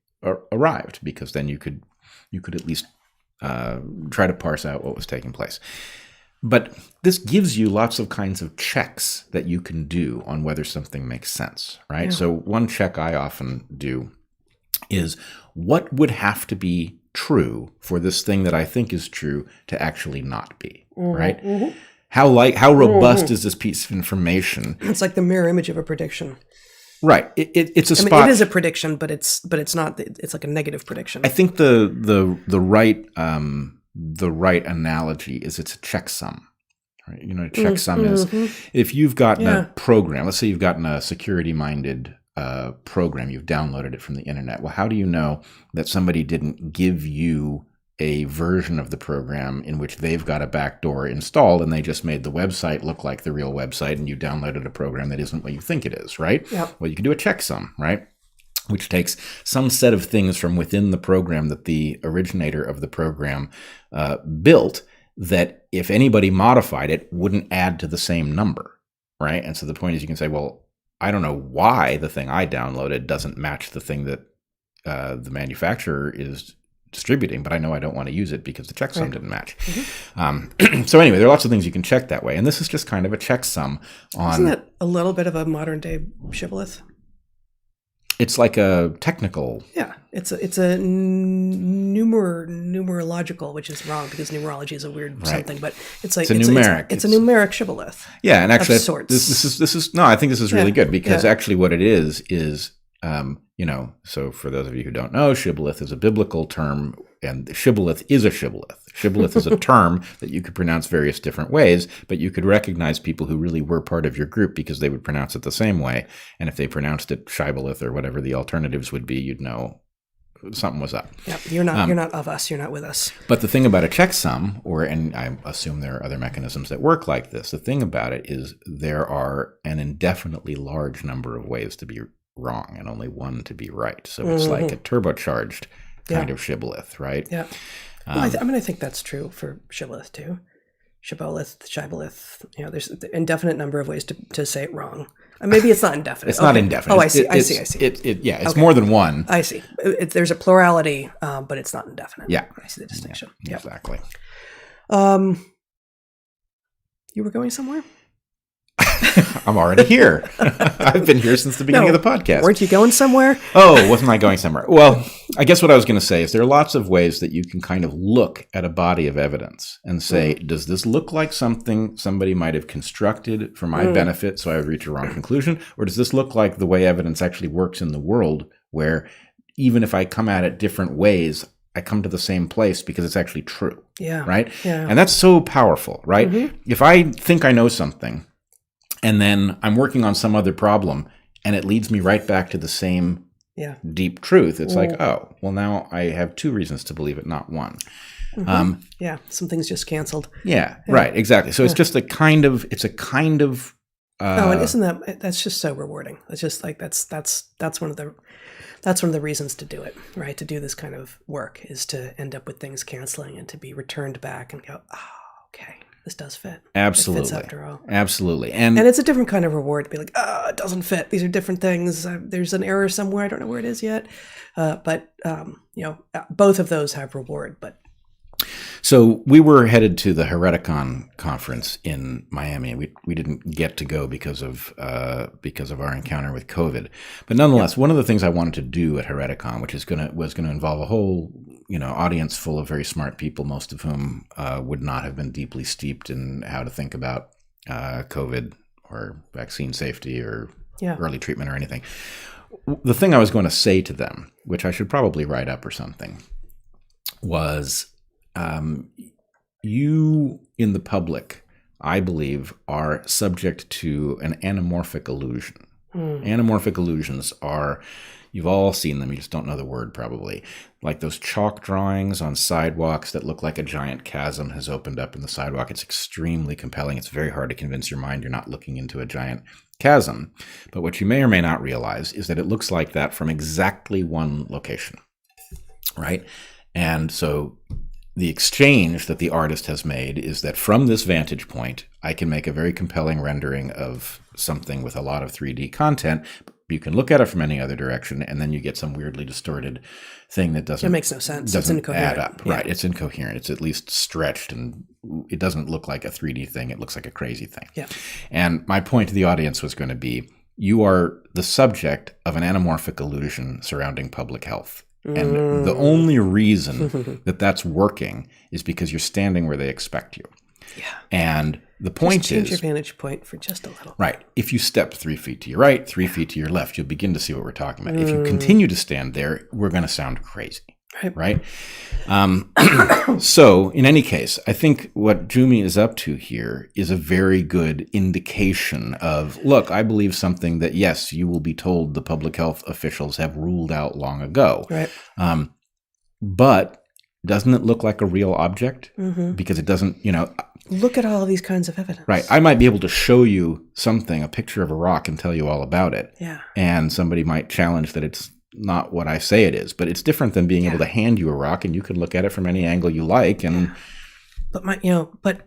arrived, because then you could at least try to parse out what was taking place. But this gives you lots of kinds of checks that you can do on whether something makes sense, right? So one check I often do is, what would have to be true for this thing that I think is true to actually not be, right? How robust is this piece of information? It's like the mirror image of a prediction. Right. It's a I mean, spot. it is a prediction, but it's not. It's like a negative prediction. I think the right analogy is it's a checksum. Right? You know, a checksum is if you've gotten a program. Let's say you've gotten a security-minded program. You've downloaded it from the internet. Well, how do you know that somebody didn't give you a version of the program in which they've got a backdoor installed and they just made the website look like the real website, and you downloaded a program that isn't what you think it is, right? Yep. Well, you can do a checksum, right? Which takes some set of things from within the program that the originator of the program built, that if anybody modified it, wouldn't add to the same number, right? And so the point is, you can say, well, I don't know why the thing I downloaded doesn't match the thing that the manufacturer is distributing, but I know I don't want to use it because the checksum didn't match. So anyway, there are lots of things you can check that way, and this is just kind of a checksum on. Isn't that a little bit of a modern day shibboleth? It's like a technical. Yeah, it's a numerological, which is wrong because numerology is a weird something, but it's like it's a numeric. It's a numeric shibboleth. Yeah, and actually, sorts. this is no. I think this is really good because actually, what it is so for those of you who don't know, shibboleth is a biblical term, and shibboleth is a shibboleth. Shibboleth is a term that you could pronounce various different ways, but you could recognize people who really were part of your group because they would pronounce it the same way. And if they pronounced it shibboleth or whatever the alternatives would be, you'd know something was up. Yeah, you're not of us. You're not with us. But the thing about a checksum, and I assume there are other mechanisms that work like this, the thing about it is there are an indefinitely large number of ways to be wrong and only one to be right. So it's like a turbocharged kind of shibboleth, right? Yeah. Well, I think that's true for shibboleth too. Shibboleth. There's an indefinite number of ways to say it wrong. Maybe it's not indefinite. It's not indefinite. Oh, I see. It's more than one. I see. There's a plurality, but it's not indefinite. Yeah. I see the distinction. Yeah, exactly. You were going somewhere? I'm already here. I've been here since the beginning of the podcast. Weren't you going somewhere? Oh, wasn't I going somewhere? Well, I guess what I was going to say is there are lots of ways that you can kind of look at a body of evidence and say, does this look like something somebody might have constructed for my benefit so I would reach a wrong conclusion? Or does this look like the way evidence actually works in the world, where even if I come at it different ways, I come to the same place because it's actually true? Yeah. Right? Yeah. And that's so powerful, right? If I think I know something, and then I'm working on some other problem, and it leads me right back to the same deep truth. It's like, oh, well, now I have two reasons to believe it, not one. Something's just canceled. Yeah, right, exactly. So it's just a kind of. And isn't that's just so rewarding? It's just like that's one of the reasons to do it, right? To do this kind of work is to end up with things canceling and to be returned back and go, oh, okay. This does fit. Absolutely. It fits after all. Absolutely. And it's a different kind of reward to be like, it doesn't fit. These are different things. There's an error somewhere. I don't know where it is yet. But both of those have reward. But so we were headed to the Hereticon conference in Miami. We didn't get to go because of our encounter with COVID. But nonetheless, one of the things I wanted to do at Hereticon, which was going to involve a whole audience full of very smart people, most of whom would not have been deeply steeped in how to think about COVID or vaccine safety or early treatment or anything. The thing I was going to say to them, which I should probably write up or something, was you in the public, I believe, are subject to an anamorphic illusion. Anamorphic illusions are, you've all seen them, you just don't know the word probably, like those chalk drawings on sidewalks that look like a giant chasm has opened up in the sidewalk. It's extremely compelling. It's very hard to convince your mind you're not looking into a giant chasm. But what you may or may not realize is that it looks like that from exactly one location, right? And so the exchange that the artist has made is that from this vantage point, I can make a very compelling rendering of something with a lot of 3D content. You can look at it from any other direction, and then you get some weirdly distorted thing that doesn't. It makes no sense. It's Doesn't incoherent. add up, Yeah. right? It's incoherent. It's at least stretched, and it doesn't look like a 3D thing. It looks like a crazy thing. Yeah. And my point to the audience was going to be: you are the subject of an anamorphic illusion surrounding public health. And the only reason that that's working is because you're standing where they expect you. Yeah. And the point Just change is, your vantage point for just a little. right, if you step 3 feet to your right, 3 feet to your left, you'll begin to see what we're talking about. If you continue to stand there, we're going to sound crazy. Right? So, in any case, I think what Jumi is up to here is a very good indication of, look, I believe something that, yes, you will be told the public health officials have ruled out long ago. Right. But doesn't it look like a real object? Because it doesn't, Look at all of these kinds of evidence. right. I might be able to show you something, a picture of a rock, and tell you all about it. Yeah. And somebody might challenge that it's not what I say it is, but it's different than being able to hand you a rock and you can look at it from any angle you like. And But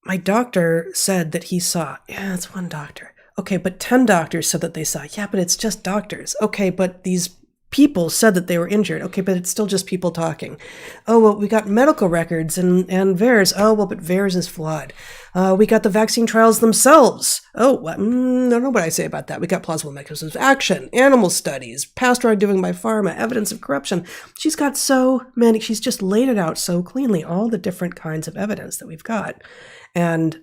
my doctor said that he saw, it's one doctor. Okay, but 10 doctors said that they saw. Yeah, but it's just doctors. Okay, but these people said that they were injured. Okay, but it's still just people talking. Oh, well, we got medical records and VAERS. Oh, well, but VAERS is flawed. We got the vaccine trials themselves. Oh, what? I don't know what I say about that. We got plausible mechanisms of action, animal studies, past wrongdoing by pharma, evidence of corruption. She's got so many. She's just laid it out so cleanly, all the different kinds of evidence that we've got. And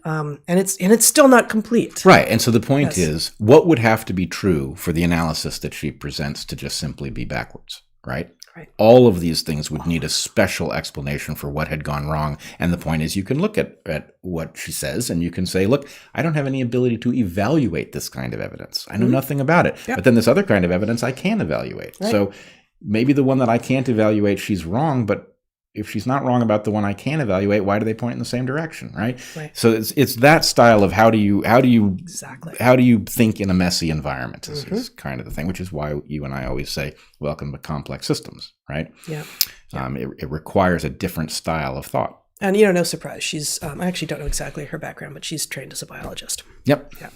it's still not complete. right. And so the point is, what would have to be true for the analysis that she presents to just simply be backwards, right? Right. All of these things would need a special explanation for what had gone wrong. And the point is, you can look at what she says and you can say, look, I don't have any ability to evaluate this kind of evidence. I know nothing about it. But then this other kind of evidence I can evaluate. Right. So maybe the one that I can't evaluate, she's wrong, but if she's not wrong about the one I can evaluate, why do they point in the same direction, right? Right. So it's that style of how do you think in a messy environment is kind of the thing, which is why you and I always say welcome to complex systems, right? Yeah. It requires a different style of thought. And no surprise. She's I actually don't know exactly her background, but she's trained as a biologist. Yep. Yeah.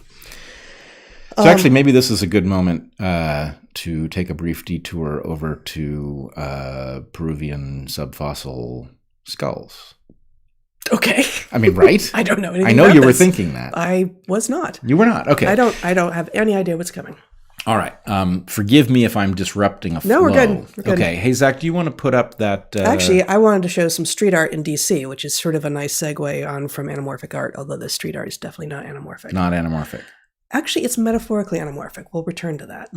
So actually, maybe this is a good moment to take a brief detour over to Peruvian subfossil skulls. Okay. I mean, right? I don't know anything I know about you were this. thinking that. I was not. You were not. Okay. I don't have any idea what's coming. All right. Forgive me if I'm disrupting a flow. No, we're good. We're good. Okay. Hey, Zach, do you want to put up that? Actually, I wanted to show some street art in DC, which is sort of a nice segue on from anamorphic art, although the street art is definitely not anamorphic. Not anamorphic. Actually, it's metaphorically anamorphic. We'll return to that.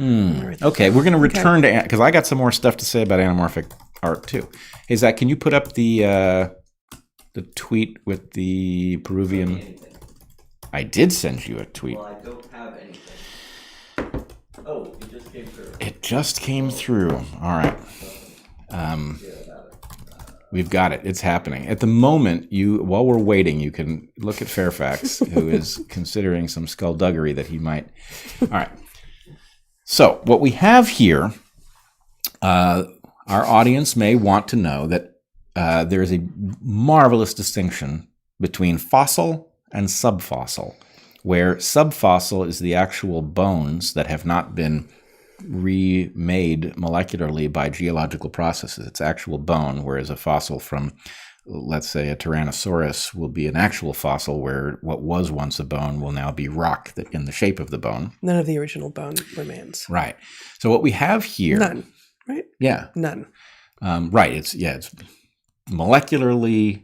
Okay, we're going to return to, because I got some more stuff to say about anamorphic art too. Hey, Zach, can you put up the tweet with the Peruvian? I did send you a tweet. Well, I don't have anything. Oh, it just came through. It just came through. All right. We've got it. It's happening. At the moment, while we're waiting, you can look at Fairfax, who is considering some skullduggery that he might. All right. So what we have here, our audience may want to know that there is a marvelous distinction between fossil and subfossil, where subfossil is the actual bones that have not been remade molecularly by geological processes. It's actual bone, whereas a fossil from, let's say, a Tyrannosaurus will be an actual fossil where what was once a bone will now be rock that in the shape of the bone. None of the original bone remains. Right. So what we have here... None, right? Yeah. None. Right. It's molecularly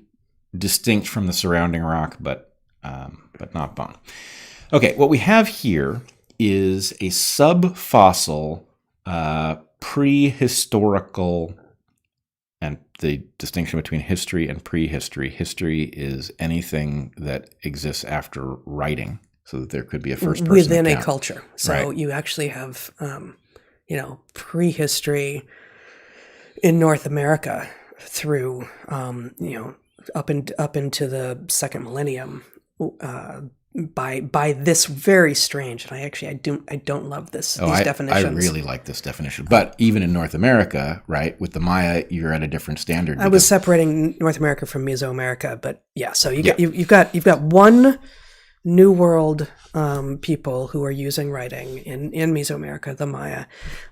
distinct from the surrounding rock, but not bone. Okay, what we have here is a subfossil prehistorical, and the distinction between history and prehistory. History is anything that exists after writing. so that there could be a first person within account. a culture. So Right. you actually have, prehistory in North America through, up into the second millennium, by this very strange. And I don't love these definitions. I really like this definition. But even in North America, right, with the Maya, you're at a different standard. I was separating North America from Mesoamerica, but yeah. So you've got one New World people who are using writing in Mesoamerica, the Maya,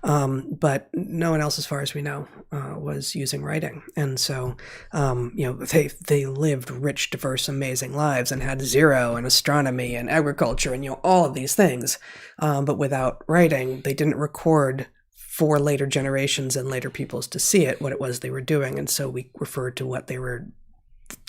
but no one else, as far as we know, was using writing. And so, they lived rich, diverse, amazing lives and had zero and astronomy and agriculture and all of these things, but without writing, they didn't record for later generations and later peoples to see what it was they were doing. And so we referred to what they were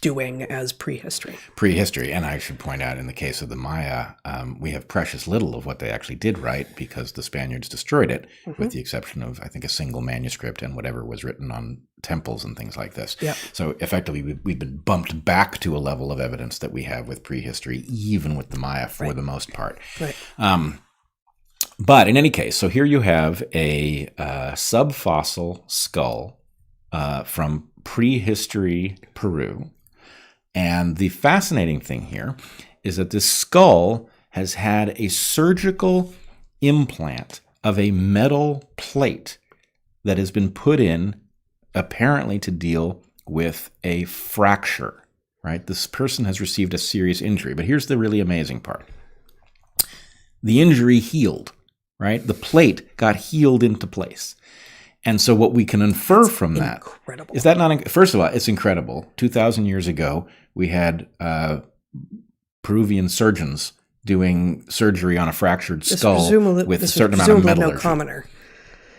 doing as prehistory. Prehistory. And I should point out, in the case of the Maya, we have precious little of what they actually did write because the Spaniards destroyed it, with the exception of, I think, a single manuscript and whatever was written on temples and things like this. Yep. So effectively, we've been bumped back to a level of evidence that we have with prehistory, even with the Maya for the most part. Right. But in any case, so here you have a subfossil skull from prehistory Peru. And the fascinating thing here is that this skull has had a surgical implant of a metal plate that has been put in apparently to deal with a fracture, right? This person has received a serious injury. But here's the really amazing part. The injury healed, right? The plate got healed into place. And so what we can infer from that is that not, first of all, it's incredible. 2,000 years ago, we had Peruvian surgeons doing surgery on a fractured skull with a certain amount of metallurgy. No commoner.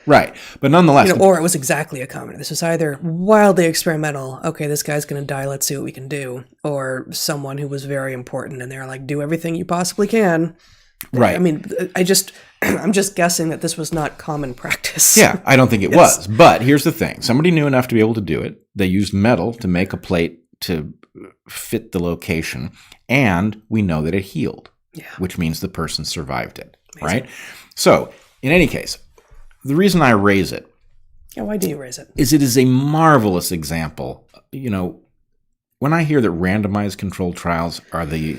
Right. But nonetheless. Or it was exactly a commoner. This was either wildly experimental, okay, this guy's going to die, let's see what we can do, or someone who was very important and they're like, do everything you possibly can. Right. I mean, I'm just guessing that this was not common practice. Yeah, I don't think it was. But here's the thing. Somebody knew enough to be able to do it. They used metal to make a plate to fit the location. And we know that it healed, which means the person survived it. Amazing. Right? So, in any case, the reason I raise it. Yeah, why do you raise it? Is it is a marvelous example. When I hear that randomized controlled trials are the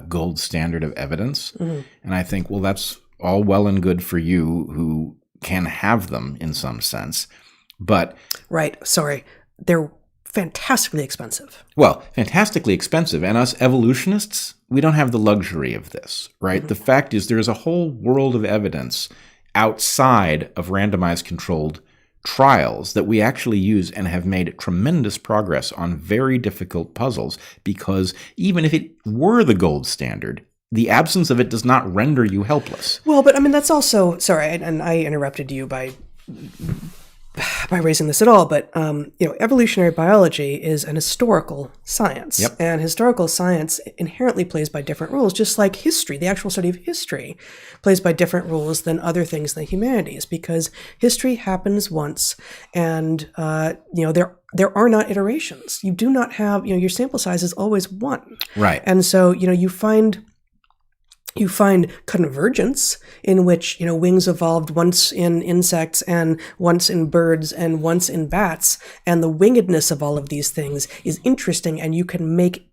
gold standard of evidence. And I think, well, that's all well and good for you who can have them in some sense. But right. Sorry. They're fantastically expensive. Well, fantastically expensive. And us evolutionists, we don't have the luxury of this, right? The fact is there's a whole world of evidence outside of randomized controlled trials that we actually use and have made tremendous progress on very difficult puzzles, because even if it were the gold standard, the absence of it does not render you helpless. Well, but I mean, that's also, sorry, and I interrupted you by raising this at all, but evolutionary biology is an historical science. Yep. And historical science inherently plays by different rules, just like history, the actual study of history, plays by different rules than other things in the humanities, because history happens once, and there are not iterations. You do not have, your sample size is always one. Right. And so, you find convergence in which, wings evolved once in insects and once in birds and once in bats. And the wingedness of all of these things is interesting, and you can make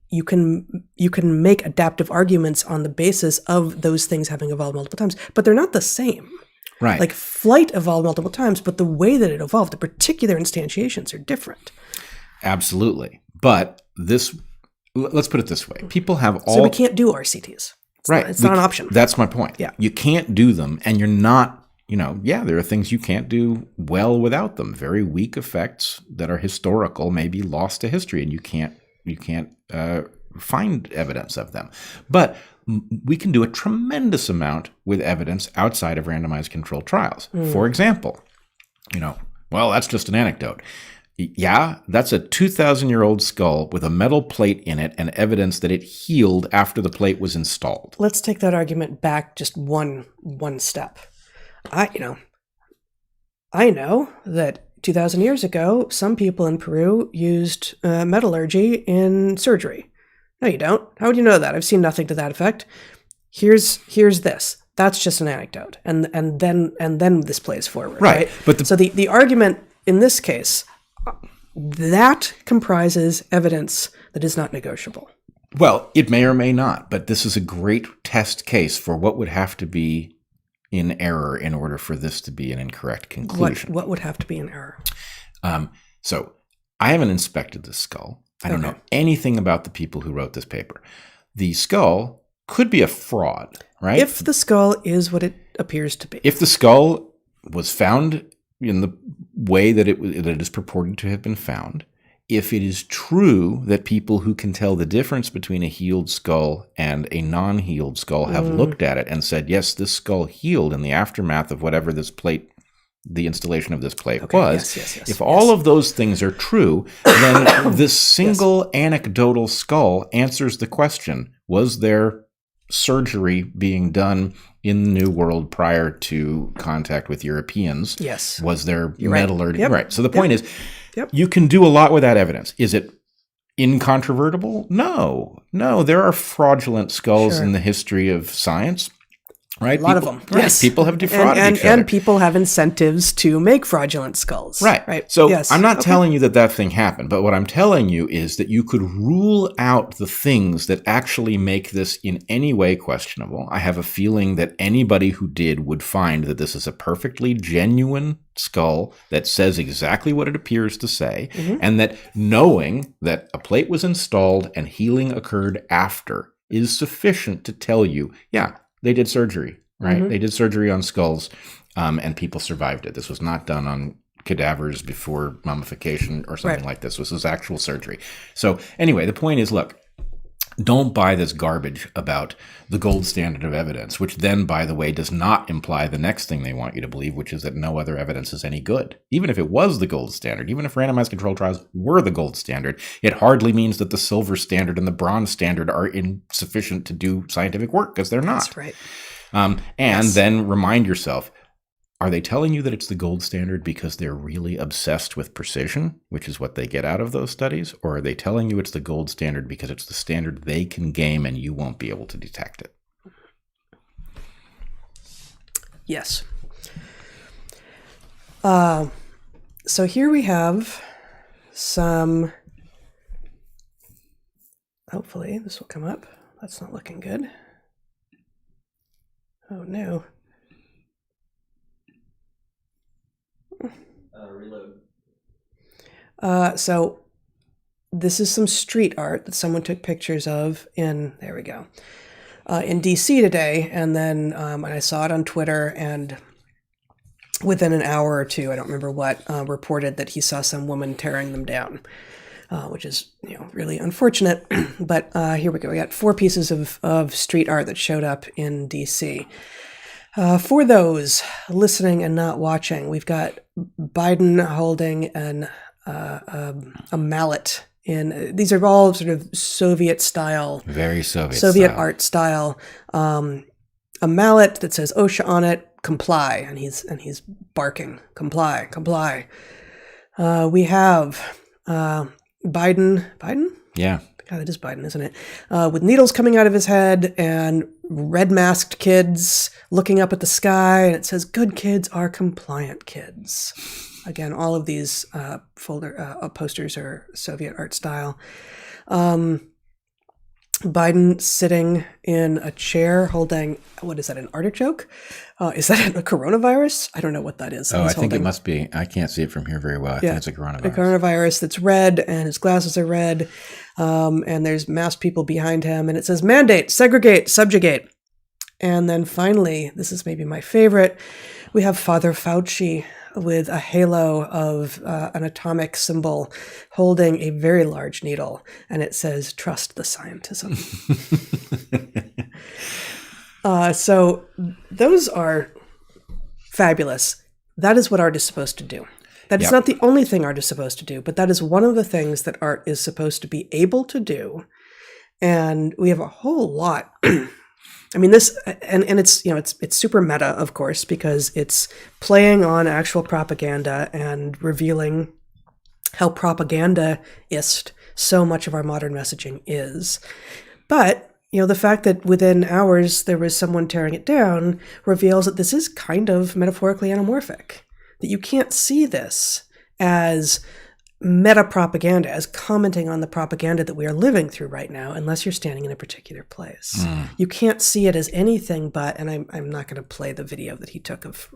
adaptive arguments on the basis of those things having evolved multiple times, but they're not the same. Right. Like flight evolved multiple times, but the way that it evolved, the particular instantiations are different. Absolutely. But let's put it this way. People have all... So we can't do RCTs. It's not an option. That's my point. Yeah. You can't do them, and you're not, there are things you can't do well without them. Very weak effects that are historical may be lost to history, and you can't find evidence of them. But we can do a tremendous amount with evidence outside of randomized controlled trials. For example, well, that's just an anecdote. Yeah, that's a 2,000-year-old skull with a metal plate in it and evidence that it healed after the plate was installed. Let's take that argument back just one step. I know that 2,000 years ago, some people in Peru used metallurgy in surgery. No, you don't. How would you know that? I've seen nothing to that effect. here's this. That's just an anecdote, and then this plays forward, Right. But so the argument in this case, that comprises evidence that is not negotiable. Well, it may or may not, but this is a great test case for what would have to be in error in order for this to be an incorrect conclusion. What would have to be in error? So I haven't inspected the skull. I don't know anything about the people who wrote this paper. The skull could be a fraud, right? If the skull is what it appears to be. If the skull was found in the way that it is purported to have been found, if it is true that people who can tell the difference between a healed skull and a non-healed skull have looked at it and said, yes, this skull healed in the aftermath of whatever this plate, the installation of this plate was. If all of those things are true, then this single anecdotal skull answers the question, was there surgery being done in the New World prior to contact with Europeans? Yes. Was there You're right. metallurgy? Yep. Right. So the point is, Yep. you can do a lot with that evidence. Is it incontrovertible? No. There are fraudulent skulls in the history of science. Right? A lot of them. Right. Yes. People have defrauded each other. And people have incentives to make fraudulent skulls. Right. So I'm not telling you that thing happened, but what I'm telling you is that you could rule out the things that actually make this in any way questionable. I have a feeling that anybody who did would find that this is a perfectly genuine skull that says exactly what it appears to say, and that knowing that a plate was installed and healing occurred after is sufficient to tell you, they did surgery, right? They did surgery on skulls, and people survived it. This was not done on cadavers before mummification or something like this. This was actual surgery. So anyway, the point is, look, don't buy this garbage about the gold standard of evidence, which then, by the way, does not imply the next thing they want you to believe, which is that no other evidence is any good. Even if it was the gold standard, even if randomized controlled trials were the gold standard, it hardly means that the silver standard and the bronze standard are insufficient to do scientific work, because they're not. That's right. Then remind yourself, are they telling you that it's the gold standard because they're really obsessed with precision, which is what they get out of those studies? Or are they telling you it's the gold standard because it's the standard they can game and you won't be able to detect it? Yes. So here we have some, hopefully this will come up. That's not looking good. Oh no. Reload. So this is some street art that someone took pictures of in DC today, and then I saw it on Twitter, and within an hour or two, I don't remember what, reported that he saw some woman tearing them down, which is really unfortunate. But here we go. We got 4 pieces of street art that showed up in DC. For those listening and not watching, we've got Biden holding a mallet. These are all sort of Soviet style, Very Soviet style. art style. A mallet that says OSHA on it, comply, and he's barking, comply, comply. We have Biden. Yeah. God, it is Biden, isn't it? With needles coming out of his head and red masked kids looking up at the sky, and it says, "Good kids are compliant kids." Again, all of these posters are Soviet art style. Biden sitting in a chair holding, what is that, an artichoke? Is that a coronavirus? I don't know what that is. I think it must be. I can't see it from here very well. I think it's a coronavirus. A coronavirus that's red, and his glasses are red, and there's masked people behind him, and it says, "Mandate, segregate, subjugate." And then finally, this is maybe my favorite, we have Father Fauci with a halo of an atomic symbol holding a very large needle, and it says, "Trust the scientism." So those are fabulous. That is what art is supposed to do. That is not the only thing art is supposed to do, but that is one of the things that art is supposed to be able to do. And we have a whole lot. I mean, this, and it's, it's super meta, of course, because it's playing on actual propaganda and revealing how propagandist so much of our modern messaging is. But the fact that within hours there was someone tearing it down reveals that this is kind of metaphorically anamorphic, that you can't see this as meta-propaganda, as commenting on the propaganda that we are living through right now, unless you're standing in a particular place. You can't see it as anything but, and I'm not going to play the video that he took of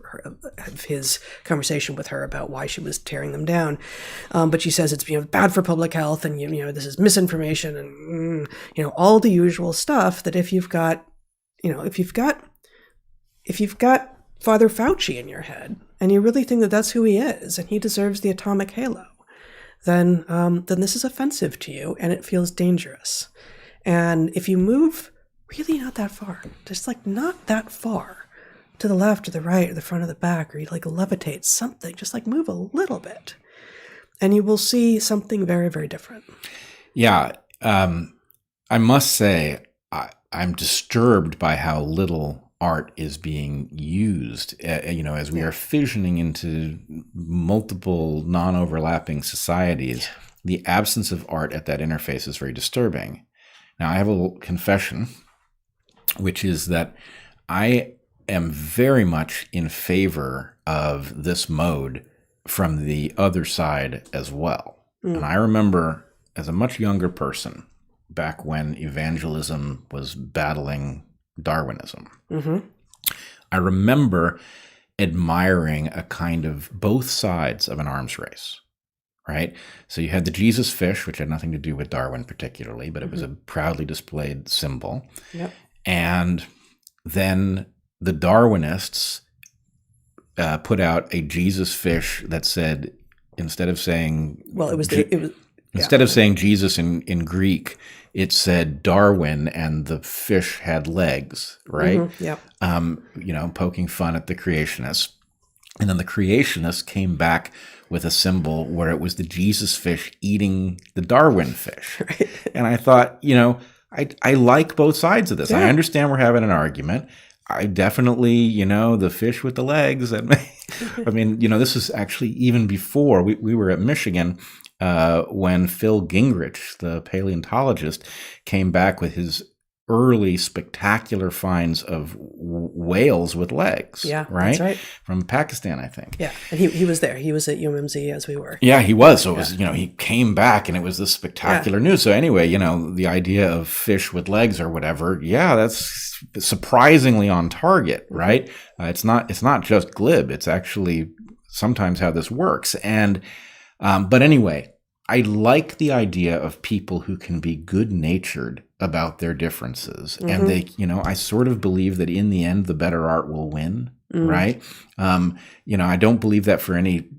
his conversation with her about why she was tearing them down, but she says it's bad for public health, and this is misinformation, and all the usual stuff that if you've got Father Fauci in your head, and you really think that that's who he is, and he deserves the atomic halo, then this is offensive to you, and it feels dangerous. And if you move really not that far, just not that far to the left or the right or the front or the back, or you levitate something, just move a little bit, and you will see something very, very different. Yeah. I must say, I'm disturbed by how little art is being used, as we are fissioning into multiple non-overlapping societies. The absence of art at that interface is very disturbing. Now, I have a little confession, which is that I am very much in favor of this mode from the other side as well. And I remember as a much younger person, back when evangelism was battling Darwinism. I remember admiring a kind of both sides of an arms race, right? So you had the Jesus fish, which had nothing to do with Darwin particularly, but it was a proudly displayed symbol. Yep. And then the Darwinists put out a Jesus fish that said, instead of saying of saying Jesus in Greek, it said Darwin, and the fish had legs, right? Poking fun at the creationists. And then the creationists came back with a symbol where it was the Jesus fish eating the Darwin fish. Right. And I thought, I like both sides of this. I understand we're having an argument. I definitely, the fish with the legs. This is actually even before we were at Michigan, when Phil Gingrich, the paleontologist, came back with his early spectacular finds of whales with legs. Yeah, right? That's right. From Pakistan, I think. Yeah, and he was there. He was at UMMZ as we were. Yeah, he was. So it was, he came back and it was this spectacular news. So anyway, the idea of fish with legs or whatever, that's surprisingly on target, right? It's not just glib. It's actually sometimes how this works. And but anyway, I like the idea of people who can be good-natured about their differences. And they, I sort of believe that in the end, the better art will win, right? I don't believe that for any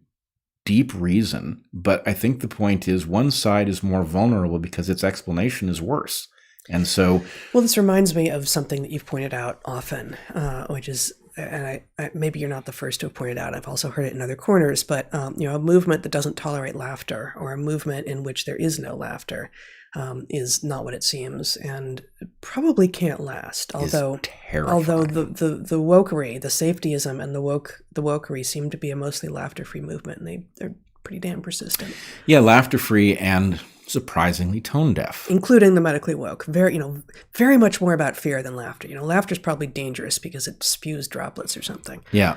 deep reason, but I think the point is one side is more vulnerable because its explanation is worse. And so... Well, this reminds me of something that you've pointed out often, which is, and I maybe you're not the first to have pointed out, I've also heard it in other corners, but a movement that doesn't tolerate laughter, or a movement in which there is no laughter, is not what it seems, and probably can't last. Although the wokery, the safetyism, and the wokery seem to be a mostly laughter-free movement, and they're pretty damn persistent. Yeah, laughter-free and surprisingly tone deaf, including the medically woke. Very much more about fear than laughter. Laughter is probably dangerous because it spews droplets or something. No,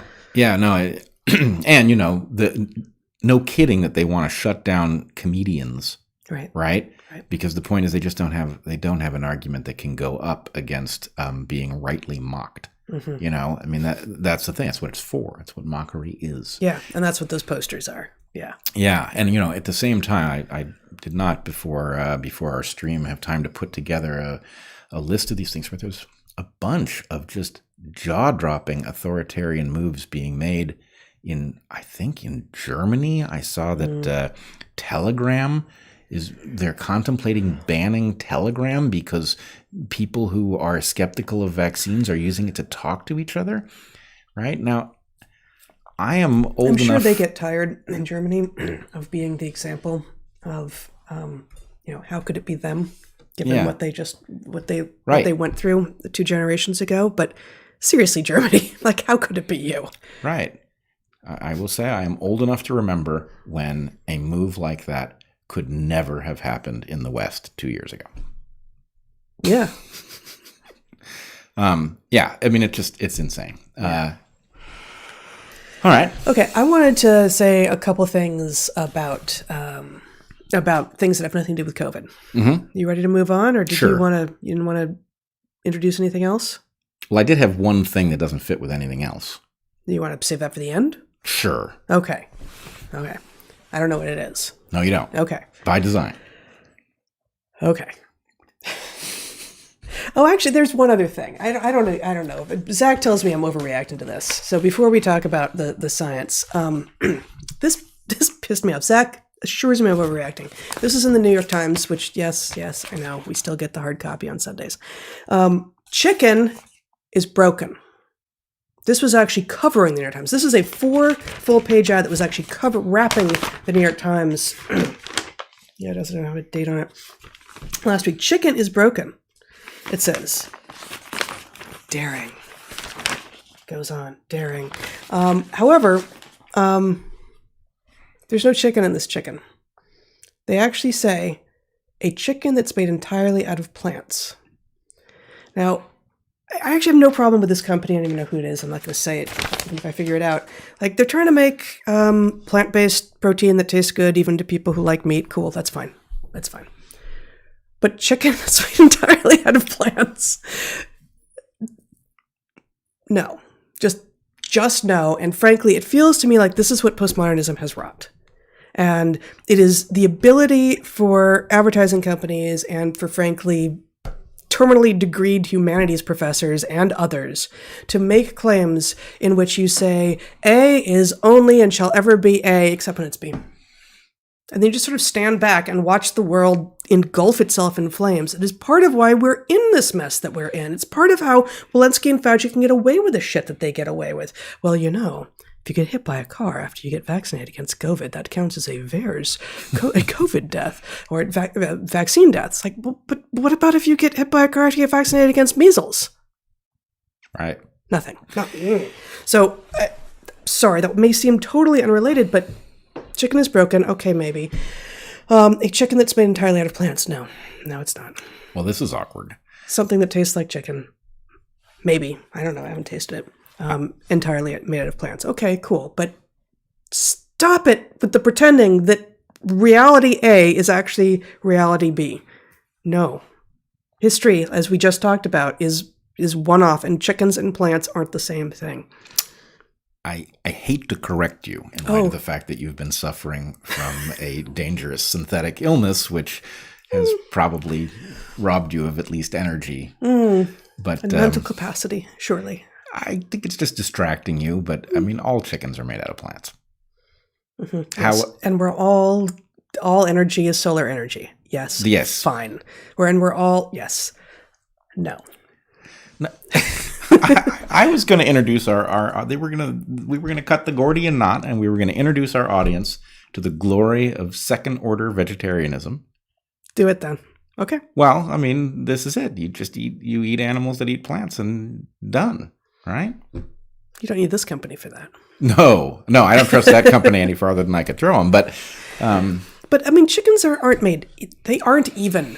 and no kidding that they want to shut down comedians, right? Because the point is they don't have an argument that can go up against being rightly mocked. That's the thing. That's what it's for. That's what mockery is. Yeah, and that's what those posters are. Yeah. Yeah, and at the same time, I did not before our stream have time to put together a list of these things, but there's a bunch of just jaw-dropping authoritarian moves being made in Germany. I saw that Telegram they're contemplating banning Telegram because people who are skeptical of vaccines are using it to talk to each other. Right now, I am old enough. I'm sure they get tired in Germany of being the example of, how could it be them, given what they went through 2 generations ago. But seriously, Germany, how could it be you? Right. I will say I am old enough to remember when a move like that could never have happened in the West 2 years ago. Yeah. Yeah, I mean, it's insane. All right. Okay, I wanted to say a couple things about things that have nothing to do with COVID. Mm-hmm. You ready to move on, or did Sure. you didn't want to introduce anything else? Well, I did have one thing that doesn't fit with anything else. You want to save that for the end? Sure. Okay. I don't know what it is. No, you don't. Okay. By design. Okay. Oh, actually, there's one other thing. I don't know. But Zach tells me I'm overreacting to this. So before we talk about the science, this pissed me off. Zach assures me I'm overreacting. This is in the New York Times, which yes, I know we still get the hard copy on Sundays. Chicken is broken. This was actually covering the New York Times. This is a 4 full-page ad that was actually wrapping the New York Times. Yeah, it doesn't have a date on it. Last week, chicken is broken. It says, daring. Goes on, daring. However, there's no chicken in this chicken. They actually say a chicken that's made entirely out of plants. Now, I actually have no problem with this company. I don't even know who it is. I'm not going to say it, even if I figure it out. Like, they're trying to make plant-based protein that tastes good, even to people who like meat. Cool, that's fine. That's fine. But chicken that's made entirely out of plants, no. Just no. And frankly, it feels to me like this is what postmodernism has wrought. And it is the ability for advertising companies and for, frankly, terminally degreed humanities professors and others to make claims in which you say A is only and shall ever be A except when it's B. And then you just sort of stand back and watch the world engulf itself in flames. It is part of why we're in this mess that we're in. It's part of how Walensky and Fauci can get away with the shit that they get away with. Well, you know, if you get hit by a car after you get vaccinated against COVID, that counts as a VAERS, a COVID death, or vaccine death. It's like, well, but what about if you get hit by a car after you get vaccinated against measles? Right. Nothing. So, sorry, that may seem totally unrelated, but chicken is broken. Okay, maybe. A chicken that's made entirely out of plants. No, it's not. Well, this is awkward. Something that tastes like chicken. Maybe. I don't know. I haven't tasted it. Entirely made out of plants. Okay, cool. But stop it with the pretending that reality A is actually reality B. No. History, as we just talked about, is one-off, and chickens and plants aren't the same thing. I hate to correct you in light of the fact that you've been suffering from a dangerous synthetic illness, which has probably robbed you of at least energy. But and mental capacity, surely. I think it's just distracting you. But I mean, all chickens are made out of plants. Mm-hmm. Yes. And we're all energy is solar energy. Yes. Yes. Fine. We're all yes. No. I was going to introduce we were going to cut the Gordian knot, and we were going to introduce our audience to the glory of second order vegetarianism. Do it then. Okay. Well, I mean, this is it. You eat animals that eat plants, and done. Right? You don't need this company for that. No, I don't trust that company any farther than I could throw them. But I mean, chickens aren't made. They aren't even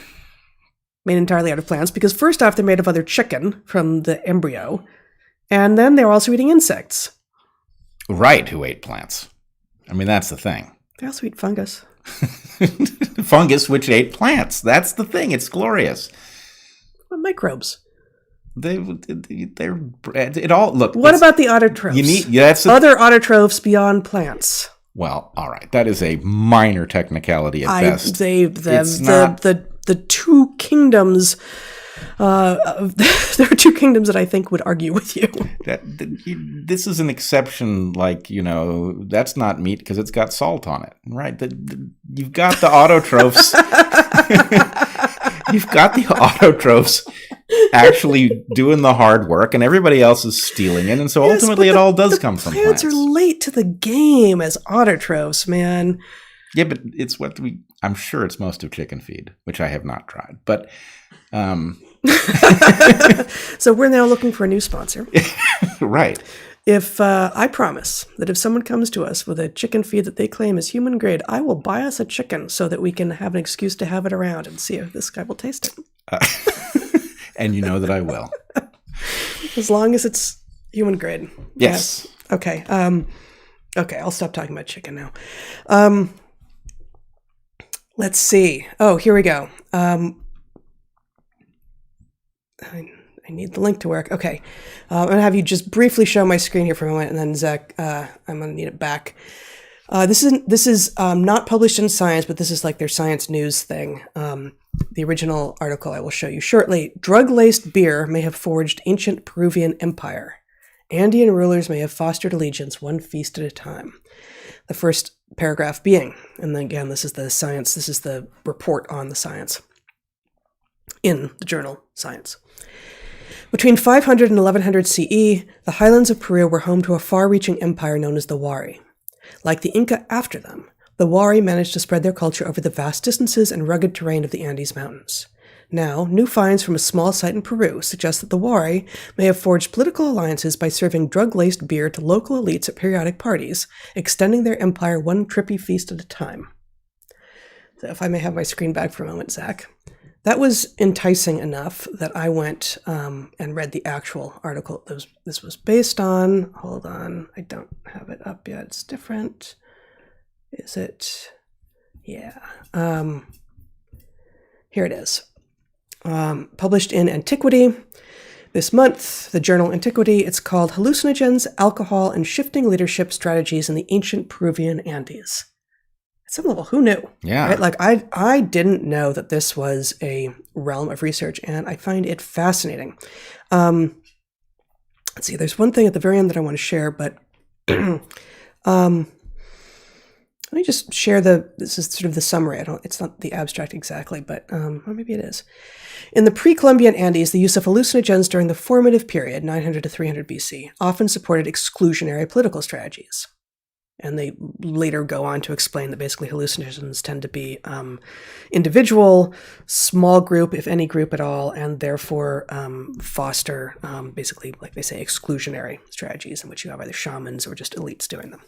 made entirely out of plants, because first off, they're made of other chicken from the embryo, and then they're also eating insects. Right, who ate plants? I mean, that's the thing. They also eat fungus. Fungus, which ate plants. That's the thing. It's glorious. What microbes? They're it all look. What about the autotrophs? Other autotrophs beyond plants. Well, all right. That is a minor technicality at best. The two kingdoms. There are two kingdoms that I think would argue with you. This is an exception. Like, that's not meat because it's got salt on it, right? You've got the autotrophs. You've got the autotrophs actually doing the hard work, and everybody else is stealing it. And so ultimately, it all does come from plants. Plants are late to the game as autotrophs, man. Yeah, but it's I'm sure it's most of chicken feed, which I have not tried. But so we're now looking for a new sponsor. Right. If I promise that if someone comes to us with a chicken feed that they claim is human grade, I will buy us a chicken so that we can have an excuse to have it around and see if this guy will taste it. And you know that I will. As long as it's human grade. Yes. Okay. Okay, I'll stop talking about chicken now. Let's see. Oh, here we go. I need the link to work. Okay. I'm going to have you just briefly show my screen here for a moment, and then Zach, I'm going to need it back. This is not published in Science, but this is like their science news thing. The original article I will show you shortly. Drug-laced beer may have forged ancient Peruvian empire. Andean rulers may have fostered allegiance one feast at a time. The first paragraph being, and then again, this is the science, this is the report on the science in the journal Science. Between 500 and 1100 CE, the highlands of Peru were home to a far-reaching empire known as the Wari. Like the Inca after them, the Wari managed to spread their culture over the vast distances and rugged terrain of the Andes Mountains. Now, new finds from a small site in Peru suggest that the Wari may have forged political alliances by serving drug-laced beer to local elites at periodic parties, extending their empire one trippy feast at a time. So if I may have my screen back for a moment, Zach. That was enticing enough that I went and read the actual article this was based on. Hold on, I don't have it up yet. It's different. Is it? Yeah. Here it is. Published in Antiquity this month, the journal Antiquity. It's called Hallucinogens, Alcohol, and Shifting Leadership Strategies in the Ancient Peruvian Andes. At some level, who knew? Yeah. Right? Like I didn't know that this was a realm of research, and I find it fascinating. Let's see, there's one thing at the very end that I want to share, but let me just share this is sort of the summary. It's not the abstract exactly, but or maybe it is. In the pre-Columbian Andes, the use of hallucinogens during the formative period, 900 to 300 BC, often supported exclusionary political strategies. And they later go on to explain that basically hallucinogens tend to be individual, small group, if any group at all, and therefore foster basically, like they say, exclusionary strategies in which you have either shamans or just elites doing them.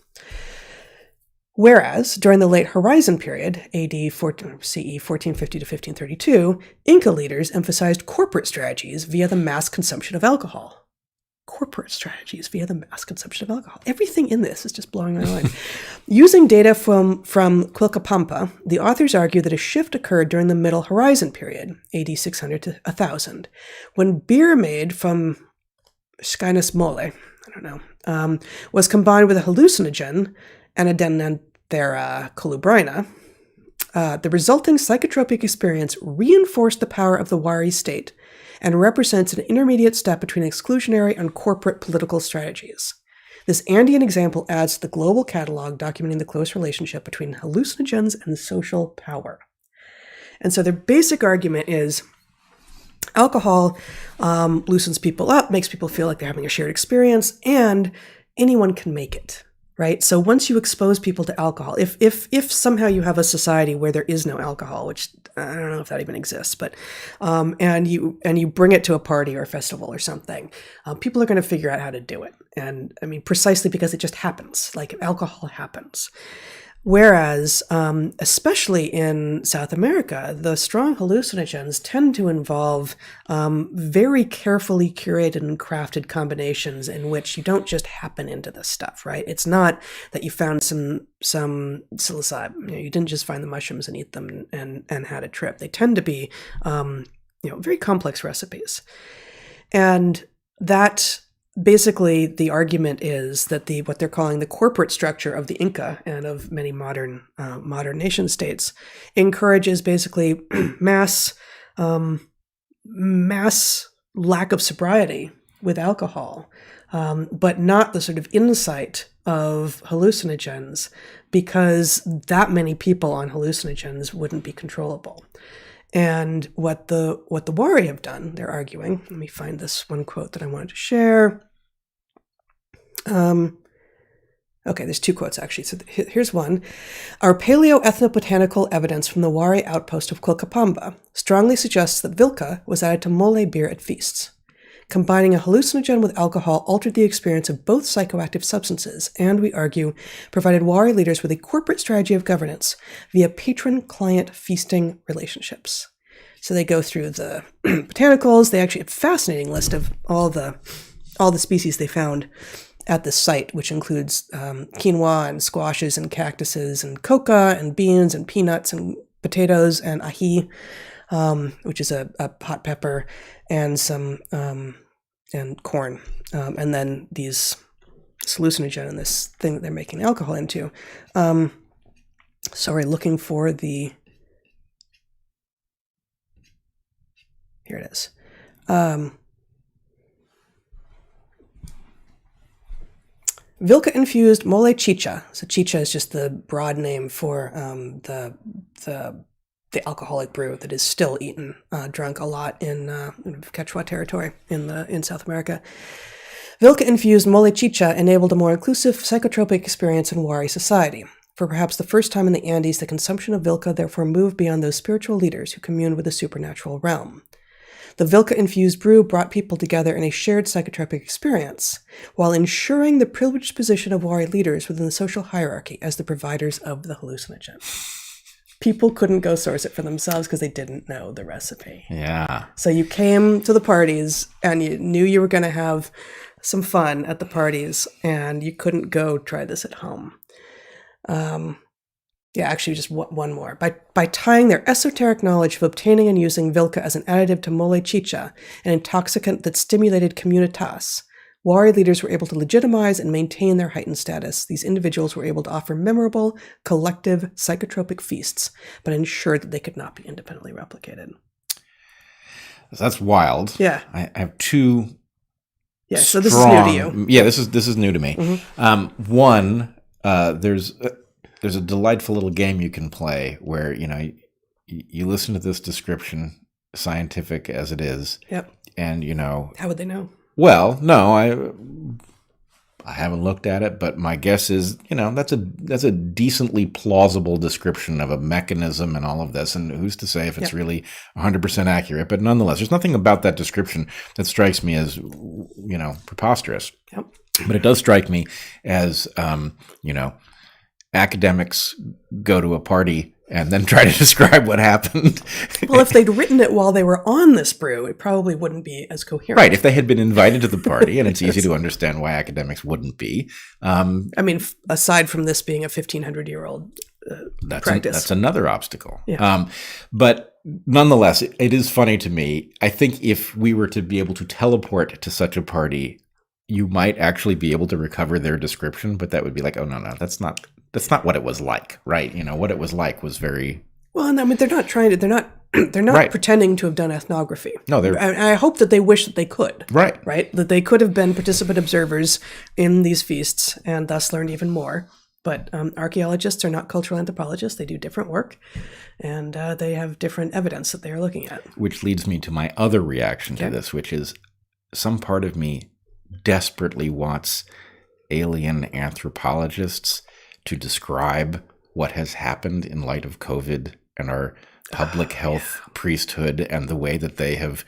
Whereas, during the late Horizon period, AD CE 1450 to 1532, Inca leaders emphasized corporate strategies via the mass consumption of alcohol. Corporate strategies via the mass consumption of alcohol. Everything in this is just blowing my mind. Using data from Quilcapampa, the authors argue that a shift occurred during the Middle Horizon period, AD 600 to 1000, when beer made from Scinus mole, I don't know, was combined with a hallucinogen, Anadenanthera colubrina. The resulting psychotropic experience reinforced the power of the Wari state and represents an intermediate step between exclusionary and corporate political strategies. This Andean example adds to the global catalog documenting the close relationship between hallucinogens and social power. And so their basic argument is alcohol loosens people up, makes people feel like they're having a shared experience, and anyone can make it. Right? So once you expose people to alcohol, if somehow you have a society where there is no alcohol, which I don't know if that even exists, but and you bring it to a party or a festival or something, people are going to figure out how to do it. And I mean, precisely because it just happens, like alcohol happens. Whereas, especially in South America, the strong hallucinogens tend to involve very carefully curated and crafted combinations in which you don't just happen into this stuff, right? It's not that you found some psilocybin. You didn't just find the mushrooms and eat them and had a trip. They tend to be, very complex recipes, and that. Basically, the argument is that what they're calling the corporate structure of the Inca and of many modern nation states encourages basically mass lack of sobriety with alcohol, but not the sort of insight of hallucinogens, because that many people on hallucinogens wouldn't be controllable. And what the Wari have done, they're arguing, let me find this one quote that I wanted to share. Okay, there's two quotes actually. So here's one. Our paleo-ethnobotanical evidence from the Wari outpost of Quilcapamba strongly suggests that Vilca was added to mole beer at feasts. Combining a hallucinogen with alcohol altered the experience of both psychoactive substances and, we argue, provided Wari leaders with a corporate strategy of governance via patron-client feasting relationships. So they go through the botanicals. They actually have a fascinating list of all the species they found at the site, which includes quinoa and squashes and cactuses and coca and beans and peanuts and potatoes and ají, which is a hot pepper, and some and corn, and then this hallucinogen and this thing that they're making alcohol into. Sorry, looking for the. Here it is. Vilca-infused mole chicha. So chicha is just the broad name for the alcoholic brew that is still eaten, drunk a lot in Quechua territory in South America. Vilca-infused mole chicha enabled a more inclusive psychotropic experience in Wari society. For perhaps the first time in the Andes, the consumption of Vilca therefore moved beyond those spiritual leaders who commune with the supernatural realm. The Vilca-infused brew brought people together in a shared psychotropic experience, while ensuring the privileged position of Wari leaders within the social hierarchy as the providers of the hallucinogen. People couldn't go source it for themselves because they didn't know the recipe. Yeah. So you came to the parties and you knew you were going to have some fun at the parties, and you couldn't go try this at home. Actually, just one more. By tying their esoteric knowledge of obtaining and using Vilca as an additive to mole chicha, an intoxicant that stimulated communitas, Wari leaders were able to legitimize and maintain their heightened status. These individuals were able to offer memorable, collective, psychotropic feasts, but ensured that they could not be independently replicated. That's wild. Yeah. I have two. Yeah, so this is new to you. Yeah, this is new to me. Mm-hmm. One, there's a delightful little game you can play where, you listen to this description, scientific as it is. Yep. And, How would they know? Well, no, I haven't looked at it, but my guess is, that's a decently plausible description of a mechanism and all of this. And who's to say if it's really 100% accurate? But nonetheless, there's nothing about that description that strikes me as, preposterous. Yep. But it does strike me as, academics go to a party and then try to describe what happened. Well, if they'd written it while they were on this brew, it probably wouldn't be as coherent. Right. If they had been invited to the party, and it's easy to understand why academics wouldn't be. Aside from this being a 1,500-year-old practice. That's another obstacle. Yeah. But nonetheless, it is funny to me. I think if we were to be able to teleport to such a party, you might actually be able to recover their description, but that would be like, oh, no, that's not what it was like, right? What it was like was very... Well, they're not Right. pretending to have done ethnography. No, I hope that they wish that they could. Right. Right? That they could have been participant observers in these feasts and thus learned even more. But archaeologists are not cultural anthropologists. They do different work, and they have different evidence that they are looking at. Which leads me to my other reaction to this, which is some part of me desperately wants alien anthropologists to describe what has happened in light of COVID and our public health priesthood and the way that they have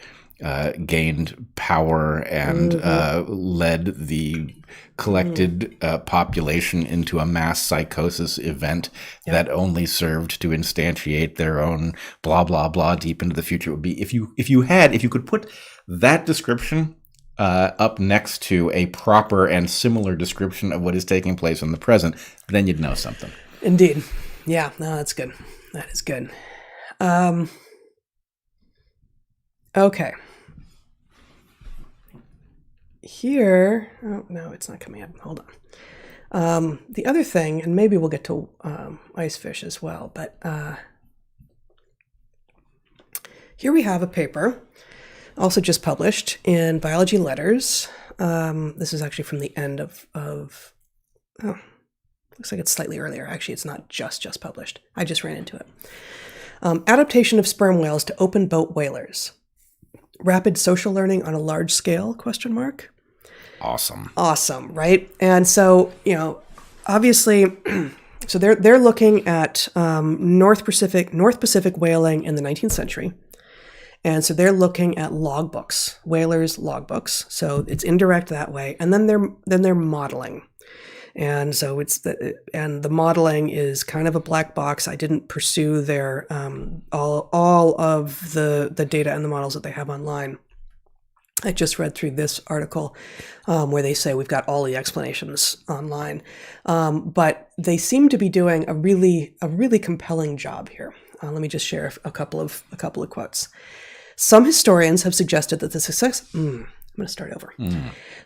gained power and led the collected population into a mass psychosis event that only served to instantiate their own blah, blah, blah deep into the future. It would be if you could put that description up next to a proper and similar description of what is taking place in the present, then you'd know something. Indeed. Yeah, no, that's good. That is good. Okay. Here, oh, no, it's not coming up. Hold on. The other thing, and maybe we'll get to icefish as well, but here we have a paper, also just published in Biology Letters. This is actually from the end of looks like it's slightly earlier. Actually, it's not just published. I just ran into it. Adaptation of sperm whales to open boat whalers. Rapid social learning on a large scale, ? Awesome, right? And so, obviously, so they're looking at North Pacific whaling in the 19th century. And so they're looking at logbooks, whalers' logbooks. So it's indirect that way. And then they're modeling. And so and the modeling is kind of a black box. I didn't pursue their all of the data and the models that they have online. I just read through this article where they say we've got all the explanations online, but they seem to be doing a really compelling job here. Let me just share a couple of quotes. Some historians have suggested that the success. I'm going to start over.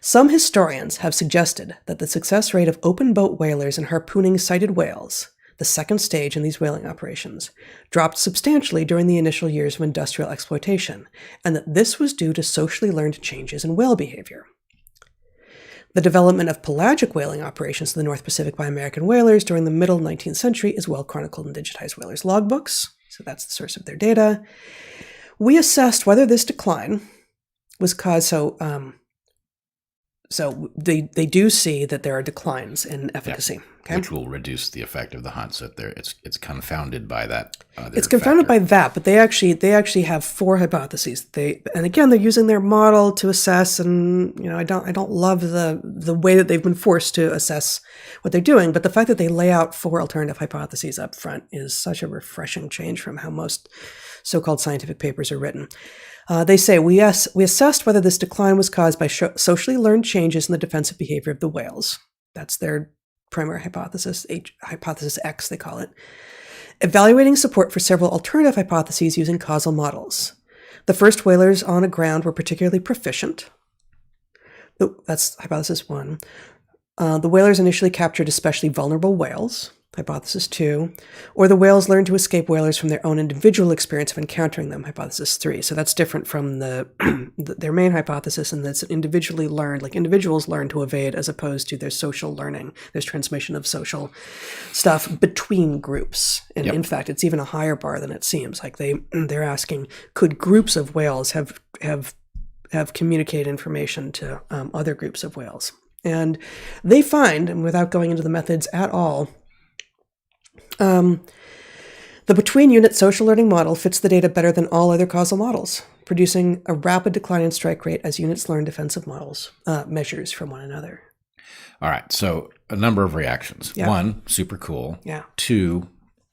Some historians have suggested that the success rate of open boat whalers and harpooning sighted whales, the second stage in these whaling operations, dropped substantially during the initial years of industrial exploitation, and that this was due to socially learned changes in whale behavior. The development of pelagic whaling operations in the North Pacific by American whalers during the middle 19th century is well chronicled in digitized whalers' logbooks, so that's the source of their data. We assessed whether this decline was caused, so they do see that there are declines in efficacy, which will reduce the effect of the hunt. So it's confounded by that. It's confounded by that, but they actually have 4 hypotheses. And again, they're using their model to assess, and I don't love the way that they've been forced to assess what they're doing. But the fact that they lay out 4 alternative hypotheses up front is such a refreshing change from how most so-called scientific papers are written. They say, we assessed whether this decline was caused by socially learned changes in the defensive behavior of the whales. That's their primary hypothesis, hypothesis X, they call it. Evaluating support for several alternative hypotheses using causal models. The first whalers on aground were particularly proficient. That's hypothesis 1. The whalers initially captured especially vulnerable whales. Hypothesis 2, or the whales learned to escape whalers from their own individual experience of encountering them, hypothesis 3. So that's different from their main hypothesis, and that's individually learned, like individuals learn to evade as opposed to their social learning. There's transmission of social stuff between groups. And in fact, it's even a higher bar than it seems. Like they're asking, could groups of whales have communicated information to other groups of whales? And they find, and without going into the methods at all, the between-unit social learning model fits the data better than all other causal models, producing a rapid decline in strike rate as units learn defensive models measures from one another. All right, so a number of reactions. 1, super cool. 2,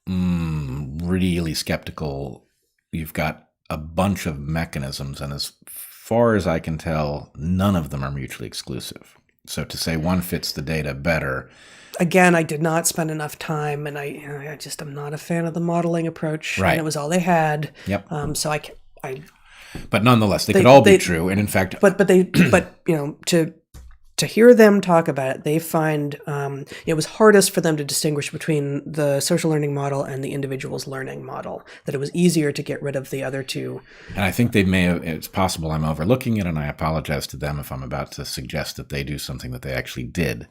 really skeptical. You've got a bunch of mechanisms, and as far as I can tell, none of them are mutually exclusive. So to say one fits the data better. Again, I did not spend enough time, and I just am not a fan of the modeling approach. Right. And it was all they had. So But nonetheless, they could all be true, and in fact, to hear them talk about it, they find it was hardest for them to distinguish between the social learning model and the individual's learning model. That it was easier to get rid of the other two. And I think they may have, it's possible I'm overlooking it, and I apologize to them if I'm about to suggest that they do something that they actually did.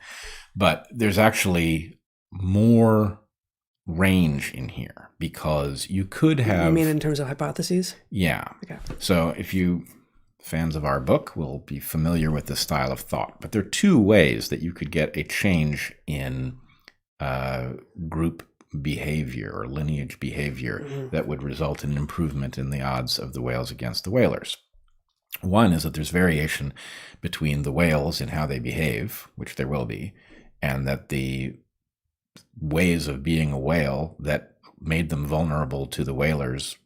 But there's actually more range in here, because you could have... You mean in terms of hypotheses? Yeah. Okay. So if you... Fans of our book will be familiar with this style of thought. But there are 2 ways that you could get a change in group behavior or lineage behavior that would result in an improvement in the odds of the whales against the whalers. One is that there's variation between the whales in how they behave, which there will be, and that the ways of being a whale that made them vulnerable to the whalers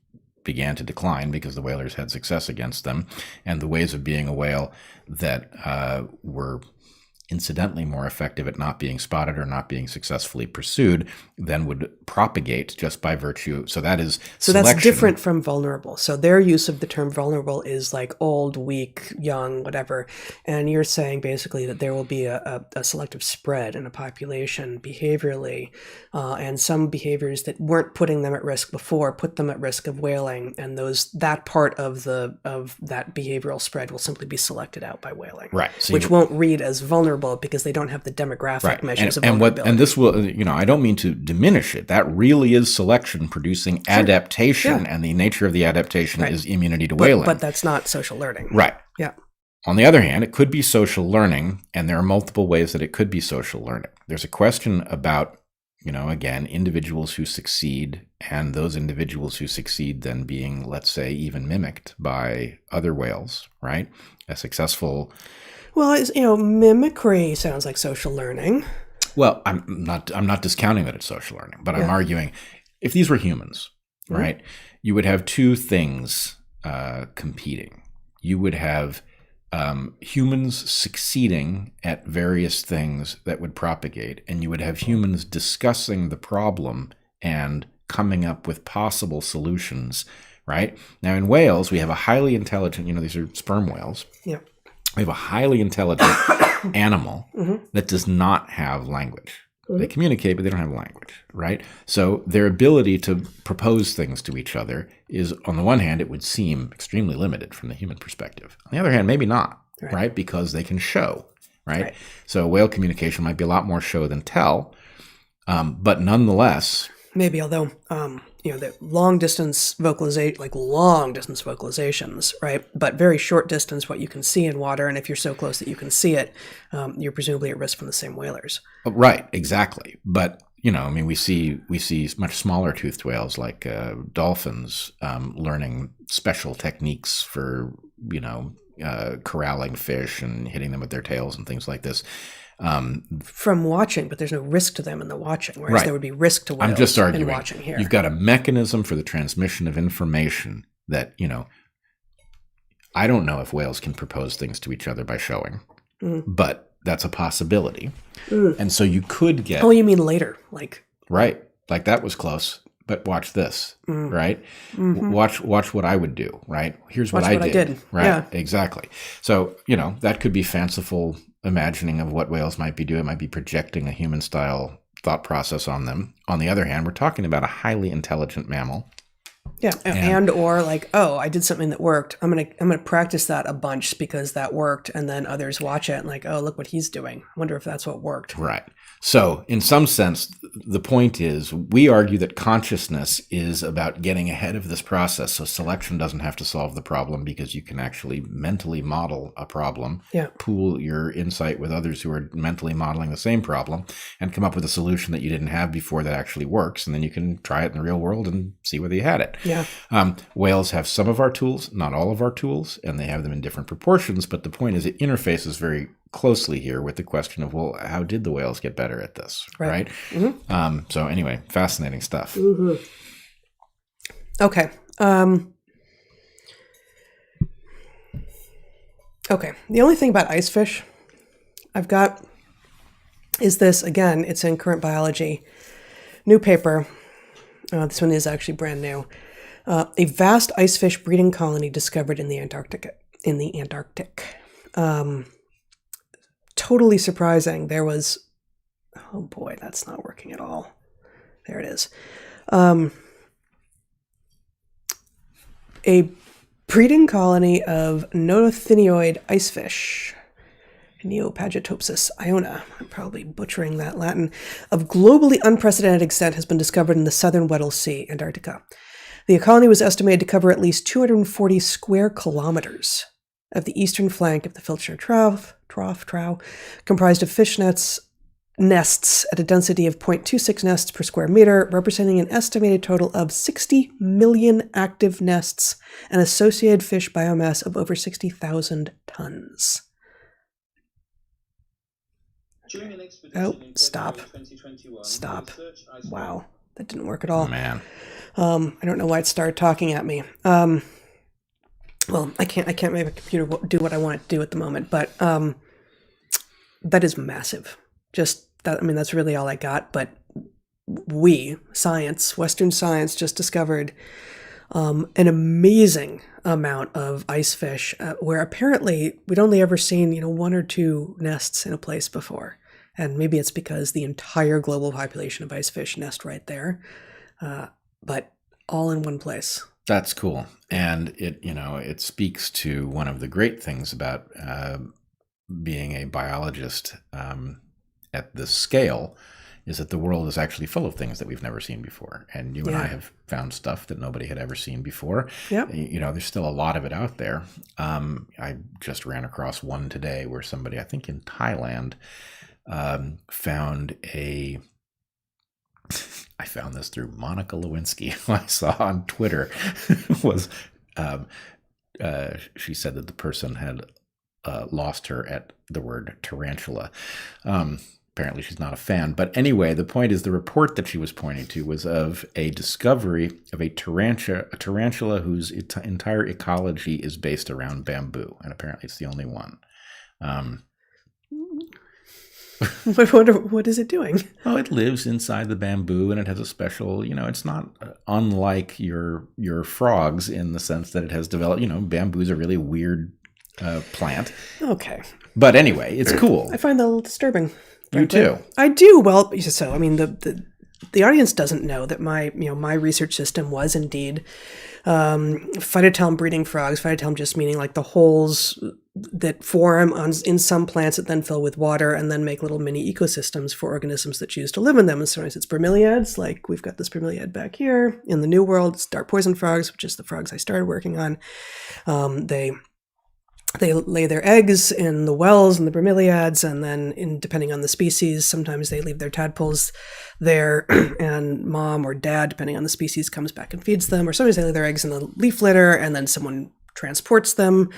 began to decline because the whalers had success against them, and the ways of being a whale that were incidentally more effective at not being spotted or not being successfully pursued then would propagate just by virtue. So that is selection. That's different from vulnerable. So their use of the term vulnerable is like old, weak, young, whatever. And you're saying basically that there will be a selective spread in a population behaviorally, and some behaviors that weren't putting them at risk before put them at risk of whaling, and that part of that behavioral spread will simply be selected out by whaling, right? So which won't read as vulnerable because they don't have the demographic measures of vulnerability. And this will, I don't mean to diminish it. That really is selection producing adaptation, and the nature of the adaptation is immunity to whaling. But that's not social learning. Right. Yeah. On the other hand, it could be social learning, and there are multiple ways that it could be social learning. There's a question about, again, individuals who succeed, and those individuals who succeed then being, let's say, even mimicked by other whales, right? A successful... Well, mimicry sounds like social learning. Well, I'm not discounting that it's social learning, but I'm arguing if these were humans, right, you would have two things competing. You would have humans succeeding at various things that would propagate, and you would have humans discussing the problem and coming up with possible solutions, right? Now, in whales, we have a highly intelligent, these are sperm whales. Yeah. We have a highly intelligent animal that does not have language. They communicate, but they don't have language, right? So their ability to propose things to each other is, on the one hand, it would seem extremely limited from the human perspective. On the other hand, maybe not, right? Because they can show, right? So whale communication might be a lot more show than tell, but nonetheless... Maybe, although, the long distance vocalizations, right? But very short distance, what you can see in water. And if you're so close that you can see it, you're presumably at risk from the same whalers. Right, exactly. But, we see much smaller toothed whales like dolphins learning special techniques for, corralling fish and hitting them with their tails and things like this. From watching, but there's no risk to them in the watching, whereas there would be risk to whales I'm just arguing, in watching here. You've got a mechanism for the transmission of information that, I don't know if whales can propose things to each other by showing, but that's a possibility. And so you could get... Oh, you mean later? Right. Like that was close, but watch this, right? Watch what I would do, right? Here's what I did. Right, yeah. Exactly. So, that could be fanciful imagining of what whales might be doing. It might be projecting a human style thought process on them. On the other hand, we're talking about a highly intelligent mammal. Yeah, and or I did something that worked. I'm gonna practice that a bunch because that worked, and then others watch it and look what he's doing. I wonder if that's what worked. Right. So, in some sense, the point is we argue that consciousness is about getting ahead of this process. So selection doesn't have to solve the problem because you can actually mentally model a problem, pool your insight with others who are mentally modeling the same problem, and come up with a solution that you didn't have before that actually works. And then you can try it in the real world and see whether you had it. Yeah. Whales have some of our tools, not all of our tools, and they have them in different proportions. But the point is it interfaces very closely here with the question of, well, how did the whales get better at this, right? So anyway, fascinating stuff. Okay. Okay. The only thing about icefish I've got is this. Again, it's in Current Biology. New paper. This one is actually brand new. A vast icefish breeding colony discovered in the Antarctic. Totally surprising. There was, oh boy, that's not working at all. There it is. A breeding colony of notothenioid icefish, Neopagitopsis iona, I'm probably butchering that Latin, of globally unprecedented extent has been discovered in the southern Weddell Sea, Antarctica. The colony was estimated to cover at least 240 square kilometers of the eastern flank of the Filchner Trough, comprised of fish nests at a density of 0.26 nests per square meter, representing an estimated total of 60 million active nests and associated fish biomass of over 60,000 tons. Oh, stop. Wow, that didn't work at all. Man. I don't know why it started talking at me. Well, I can't make a computer do what I want it to do at the moment, but that is massive. Just that, that's really all I got. But Western science, just discovered an amazing amount of icefish, where apparently we'd only ever seen, one or two nests in a place before. And maybe it's because the entire global population of icefish nest right there, but all in one place. That's cool. And it speaks to one of the great things about being a biologist at this scale is that the world is actually full of things that we've never seen before. And you and I have found stuff that nobody had ever seen before. Yep. There's still a lot of it out there. I just ran across one today where somebody, I think in Thailand, found I found this through Monica Lewinsky, who I saw on Twitter, was she said that the person had lost her at the word tarantula. apparently she's not a fan. But anyway, the point is the report that she was pointing to was of a discovery of a tarantula whose entire ecology is based around bamboo. And apparently it's the only one. What is it doing? Oh, it lives inside the bamboo, and it has a special, it's not unlike your frogs in the sense that it has developed, bamboo's a really weird plant. Okay. But anyway, it's cool. I find that a little disturbing. You too. I do. Well, so, I mean, the audience doesn't know that my research system was indeed phytotelm breeding frogs. Phytotelm just meaning like the holes that form in some plants that then fill with water and then make little mini ecosystems for organisms that choose to live in them. And sometimes it's bromeliads, like we've got this bromeliad back here. In the New World, it's dark poison frogs, which is the frogs I started working on. They lay their eggs in the wells and the bromeliads, and then depending on the species, sometimes they leave their tadpoles there, and mom or dad, depending on the species, comes back and feeds them, or sometimes they lay their eggs in the leaf litter, and then someone transports them,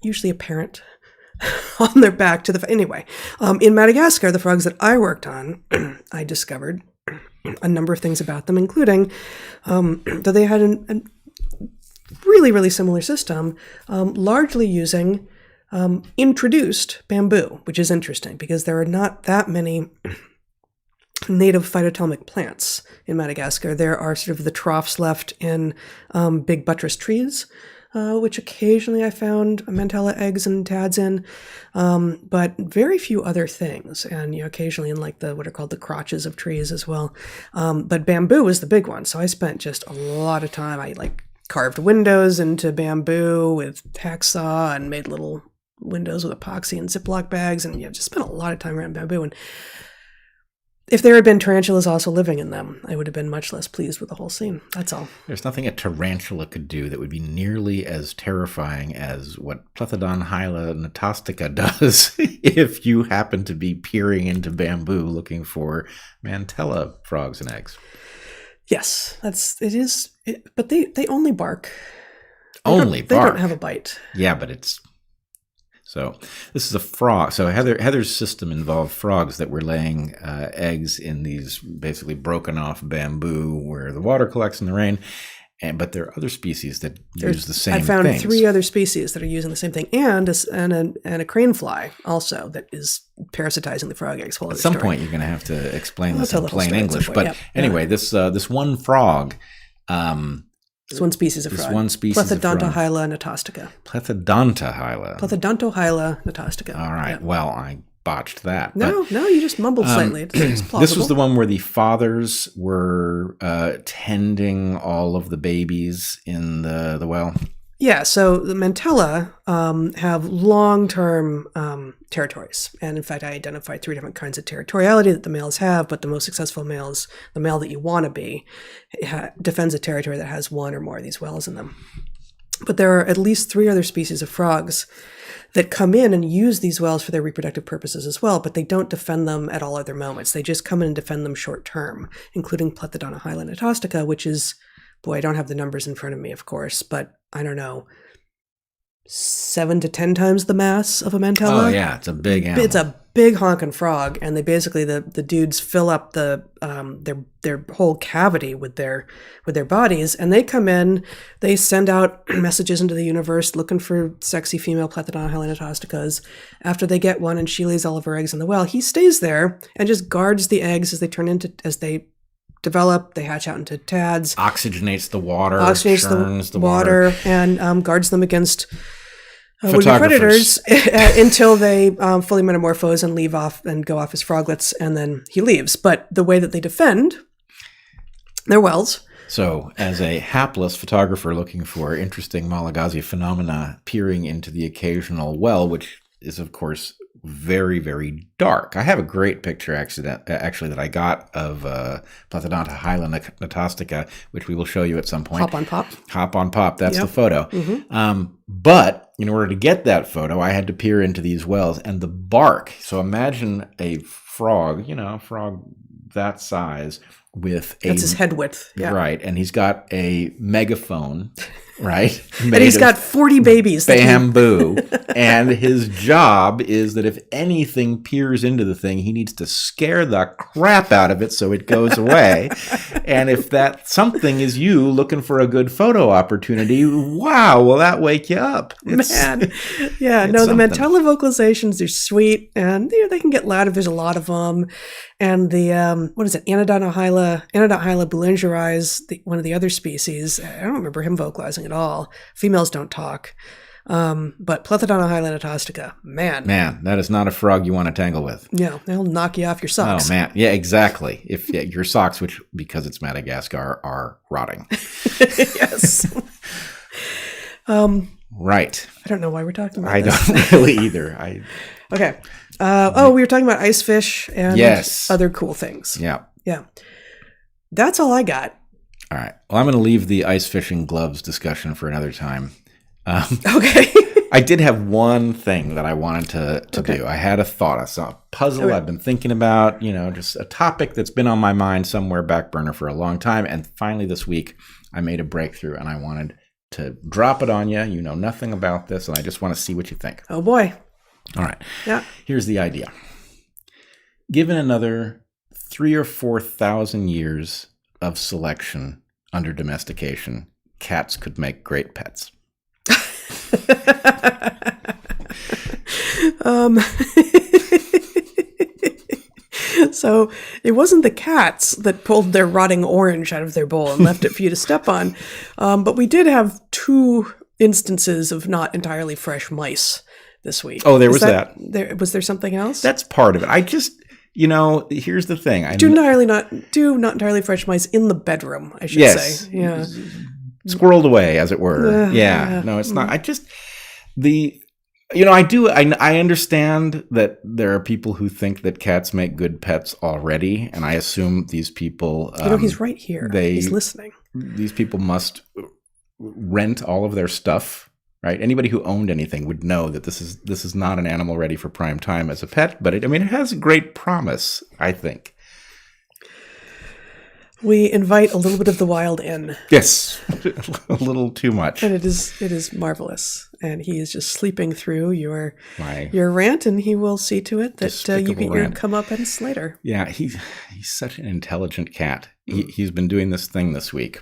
usually a parent, on their back to the... Anyway, in Madagascar, the frogs that I worked on, I discovered a number of things about them, including that they had an really, really similar system, largely using introduced bamboo, which is interesting because there are not that many native phytotelmic plants in Madagascar. There are sort of the troughs left in big buttress trees, which occasionally I found mantella eggs and tads in, but very few other things, and occasionally in like what are called the crotches of trees as well. But bamboo is the big one, so I spent just a lot of time. I carved windows into bamboo with hacksaw and made little windows with epoxy and Ziploc bags, and just spent a lot of time around bamboo. And if there had been tarantulas also living in them, I would have been much less pleased with the whole scene. That's all. There's nothing a tarantula could do that would be nearly as terrifying as what Plethodon hyla natastica does if you happen to be peering into bamboo looking for mantella frogs and eggs. Yes, but they only bark. They don't have a bite. Yeah, but it's... So this is a frog. So Heather's system involved frogs that were laying eggs in these basically broken off bamboo where the water collects in the rain. But there are other species that use the same things. I found 3 other species that are using the same thing, and a crane fly also that is parasitizing the frog eggs. At some point, you're going to have to explain this in plain English. But anyway, this one frog. This one species of frog. Plethodonta hyla natastica. Plethodonta hyla. Plethodonta natastica. All right. Yeah. Well, I botched that. No, you just mumbled slightly. It's plausible. This was the one where the fathers were tending all of the babies in the well. Yeah, so the mantella have long-term territories. And in fact, I identified 3 different kinds of territoriality that the males have, but the most successful males, the male that you want to be, defends a territory that has 1 or more of these wells in them. But there are at least 3 other species of frogs that come in and use these wells for their reproductive purposes as well, but they don't defend them at all other moments. They just come in and defend them short-term, including Plethodonta hyla natastica, which is... Boy, I don't have the numbers in front of me, of course, but I don't know, 7 to 10 times the mass of a mantella. Oh yeah, it's a big animal. It's a big honking frog, and they basically the dudes fill up their whole cavity with their bodies, and they come in, they send out messages into the universe looking for sexy female Plethodonta hyla natasticas. After they get one and she lays all of her eggs in the well, he stays there and just guards the eggs as they develop, they hatch out into tads. Oxygenates the water, churns the water, and guards them against would-be predators until they fully metamorphose and leave off and go off as froglets, and then he leaves. But the way that they defend their wells... So, as a hapless photographer looking for interesting Malagasy phenomena peering into the occasional well, which is, of course, very, very dark. I have a great picture actually that I got of Plethodonta hyla natastica, which we will show you at some point. Hop on pop. That's the photo. Mm-hmm. But in order to get that photo, I had to peer into these wells and the bark. So imagine a frog, frog that size with that's his head width. Yeah. Right. And he's got a megaphone right? And he's got 40 babies. Bamboo. And his job is that if anything peers into the thing, he needs to scare the crap out of it so it goes away. And if that something is you looking for a good photo opportunity, wow, will that wake you up? Man. Yeah, no, the Mandela vocalizations are sweet, and they can get loud if there's a lot of them. And the, what is it, Anodontohyla bulengeri, one of the other species, I don't remember him vocalizing at all. Females don't talk. But Plethodontohyla Antarctica, man. Man, that is not a frog you want to tangle with. Yeah, they'll knock you off your socks. Oh, man. Yeah, exactly. If your socks, which, because it's Madagascar, are rotting. Yes. Right. I don't know why we're talking about I this. don't really either. Okay. We were talking about icefish and other cool things. Yeah. Yeah. That's all I got. All right. Well, I'm going to leave the ice fishing gloves discussion for another time. Okay. I did have one thing that I wanted to do. I had a thought. I saw a puzzle I've been thinking about, just a topic that's been on my mind somewhere back burner for a long time. And finally this week, I made a breakthrough and I wanted to drop it on you. You know nothing about this, and I just want to see what you think. Oh, boy. All right. Yeah. Here's the idea. Given another 3,000 or 4,000 years of selection under domestication, cats could make great pets. So it wasn't the cats that pulled their rotting orange out of their bowl and left it for you to step on. But we did have 2 instances of not entirely fresh mice this week. Oh, there was that. Was there something else? That's part of it. I just, here's the thing. Not entirely fresh mice in the bedroom, I should say. Yeah. Squirreled away, as it were. No, it's not. I just, I understand that there are people who think that cats make good pets already, and I assume these people... he's right here. He's listening. These people must rent all of their stuff, right? Anybody who owned anything would know that this is not an animal ready for prime time as a pet, but it has great promise, I think. We invite a little bit of the wild in. Yes, a little too much. And it is marvelous. And he is just sleeping through your rant, and he will see to it that you get your comeuppance later. Yeah, he's such an intelligent cat. He's been doing this thing this week.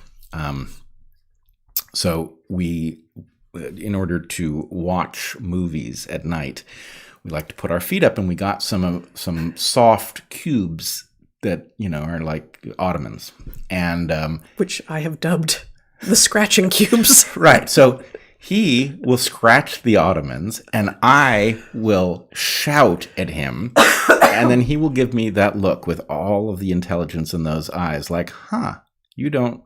So we, in order to watch movies at night, we like to put our feet up, and we got some soft cubes that are like ottomans, and which I have dubbed the scratching cubes. Right. So he will scratch the ottomans, and I will shout at him, and then he will give me that look with all of the intelligence in those eyes, like, you don't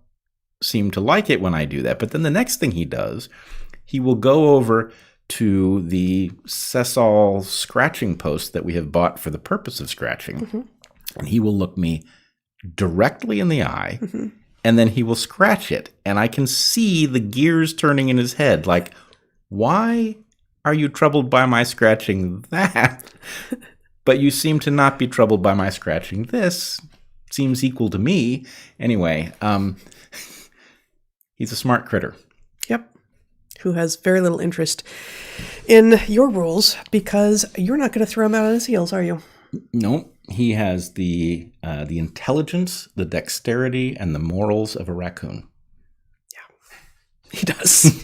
seem to like it when I do that. But then the next thing he does, he will go over to the sessile scratching post that we have bought for the purpose of scratching. Mm-hmm. And he will look me directly in the eye, mm-hmm. and then he will scratch it. And I can see the gears turning in his head, like, why are you troubled by my scratching that? But you seem to not be troubled by my scratching this. Seems equal to me. Anyway, he's a smart critter. Yep. Who has very little interest in your rules, because you're not going to throw him out on his heels, are you? No. He has the intelligence, the dexterity, and the morals of a raccoon. Yeah, he does.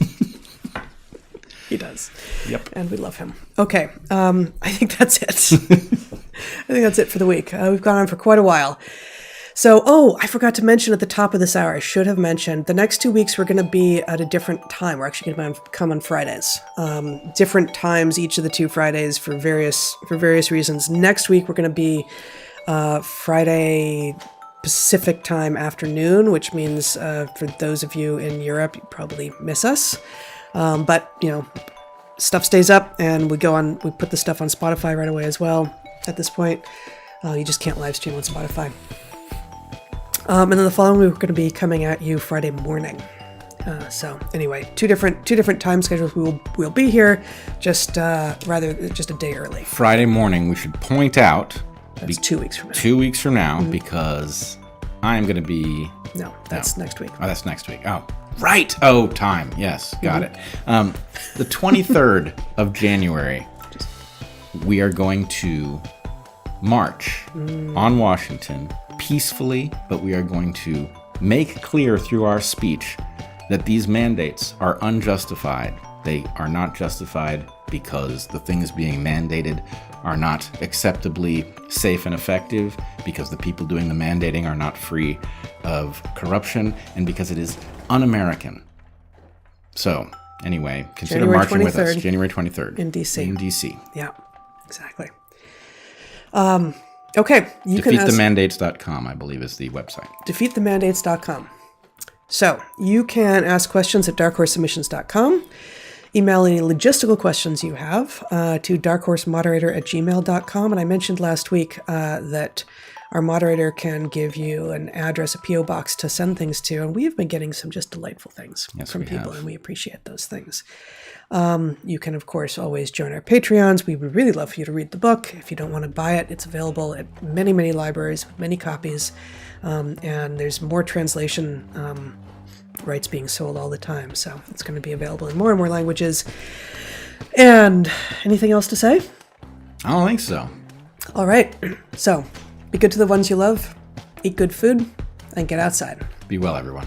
He does. Yep. And we love him. Okay, I think that's it. I think that's it for the week. We've gone on for quite a while. So, I forgot to mention at the top of this hour, I should have mentioned, the next 2 weeks we're going to be at a different time. We're actually going to come on Fridays. Different times each of the 2 Fridays for various reasons. Next week we're going to be Friday Pacific time afternoon, which means for those of you in Europe, you probably miss us. But, stuff stays up, and we put the stuff on Spotify right away as well at this point. You just can't live stream on Spotify. And then the following week, we're going to be coming at you Friday morning. So anyway, two different time schedules. We'll be here, just a day early. Friday morning, we should point out. That's 2 weeks from now. 2 weeks from now, mm-hmm. because I'm going to be. No, that's next week. Oh, that's next week. Oh, Right. Oh, time. Yes, got it. The 23rd of January, we are going to march on Washington peacefully, but we are going to make clear through our speech that these mandates are unjustified. They are not justified because the things being mandated are not acceptably safe and effective, because the people doing the mandating are not free of corruption, and because it is un-American. So, anyway, consider January marching with 23rd us. January 23rd. in D.C. In D.C. Yeah, exactly. Okay, you can ask... Defeatthemandates.com, I believe, is the website. Defeatthemandates.com. So, you can ask questions at darkhorsesubmissions.com. Email any logistical questions you have to darkhorsemoderator@gmail.com. And I mentioned last week that our moderator can give you an address, a P.O. box to send things to. And we have been getting some just delightful things from people, and we appreciate those things. You can, of course, always join our Patreons. We would really love for you to read the book. If you don't want to buy it, it's available at many, many libraries with many copies. And there's more translation rights being sold all the time. So it's going to be available in more and more languages. And anything else to say? I don't think so. All right. So be good to the ones you love, eat good food, and get outside. Be well, everyone.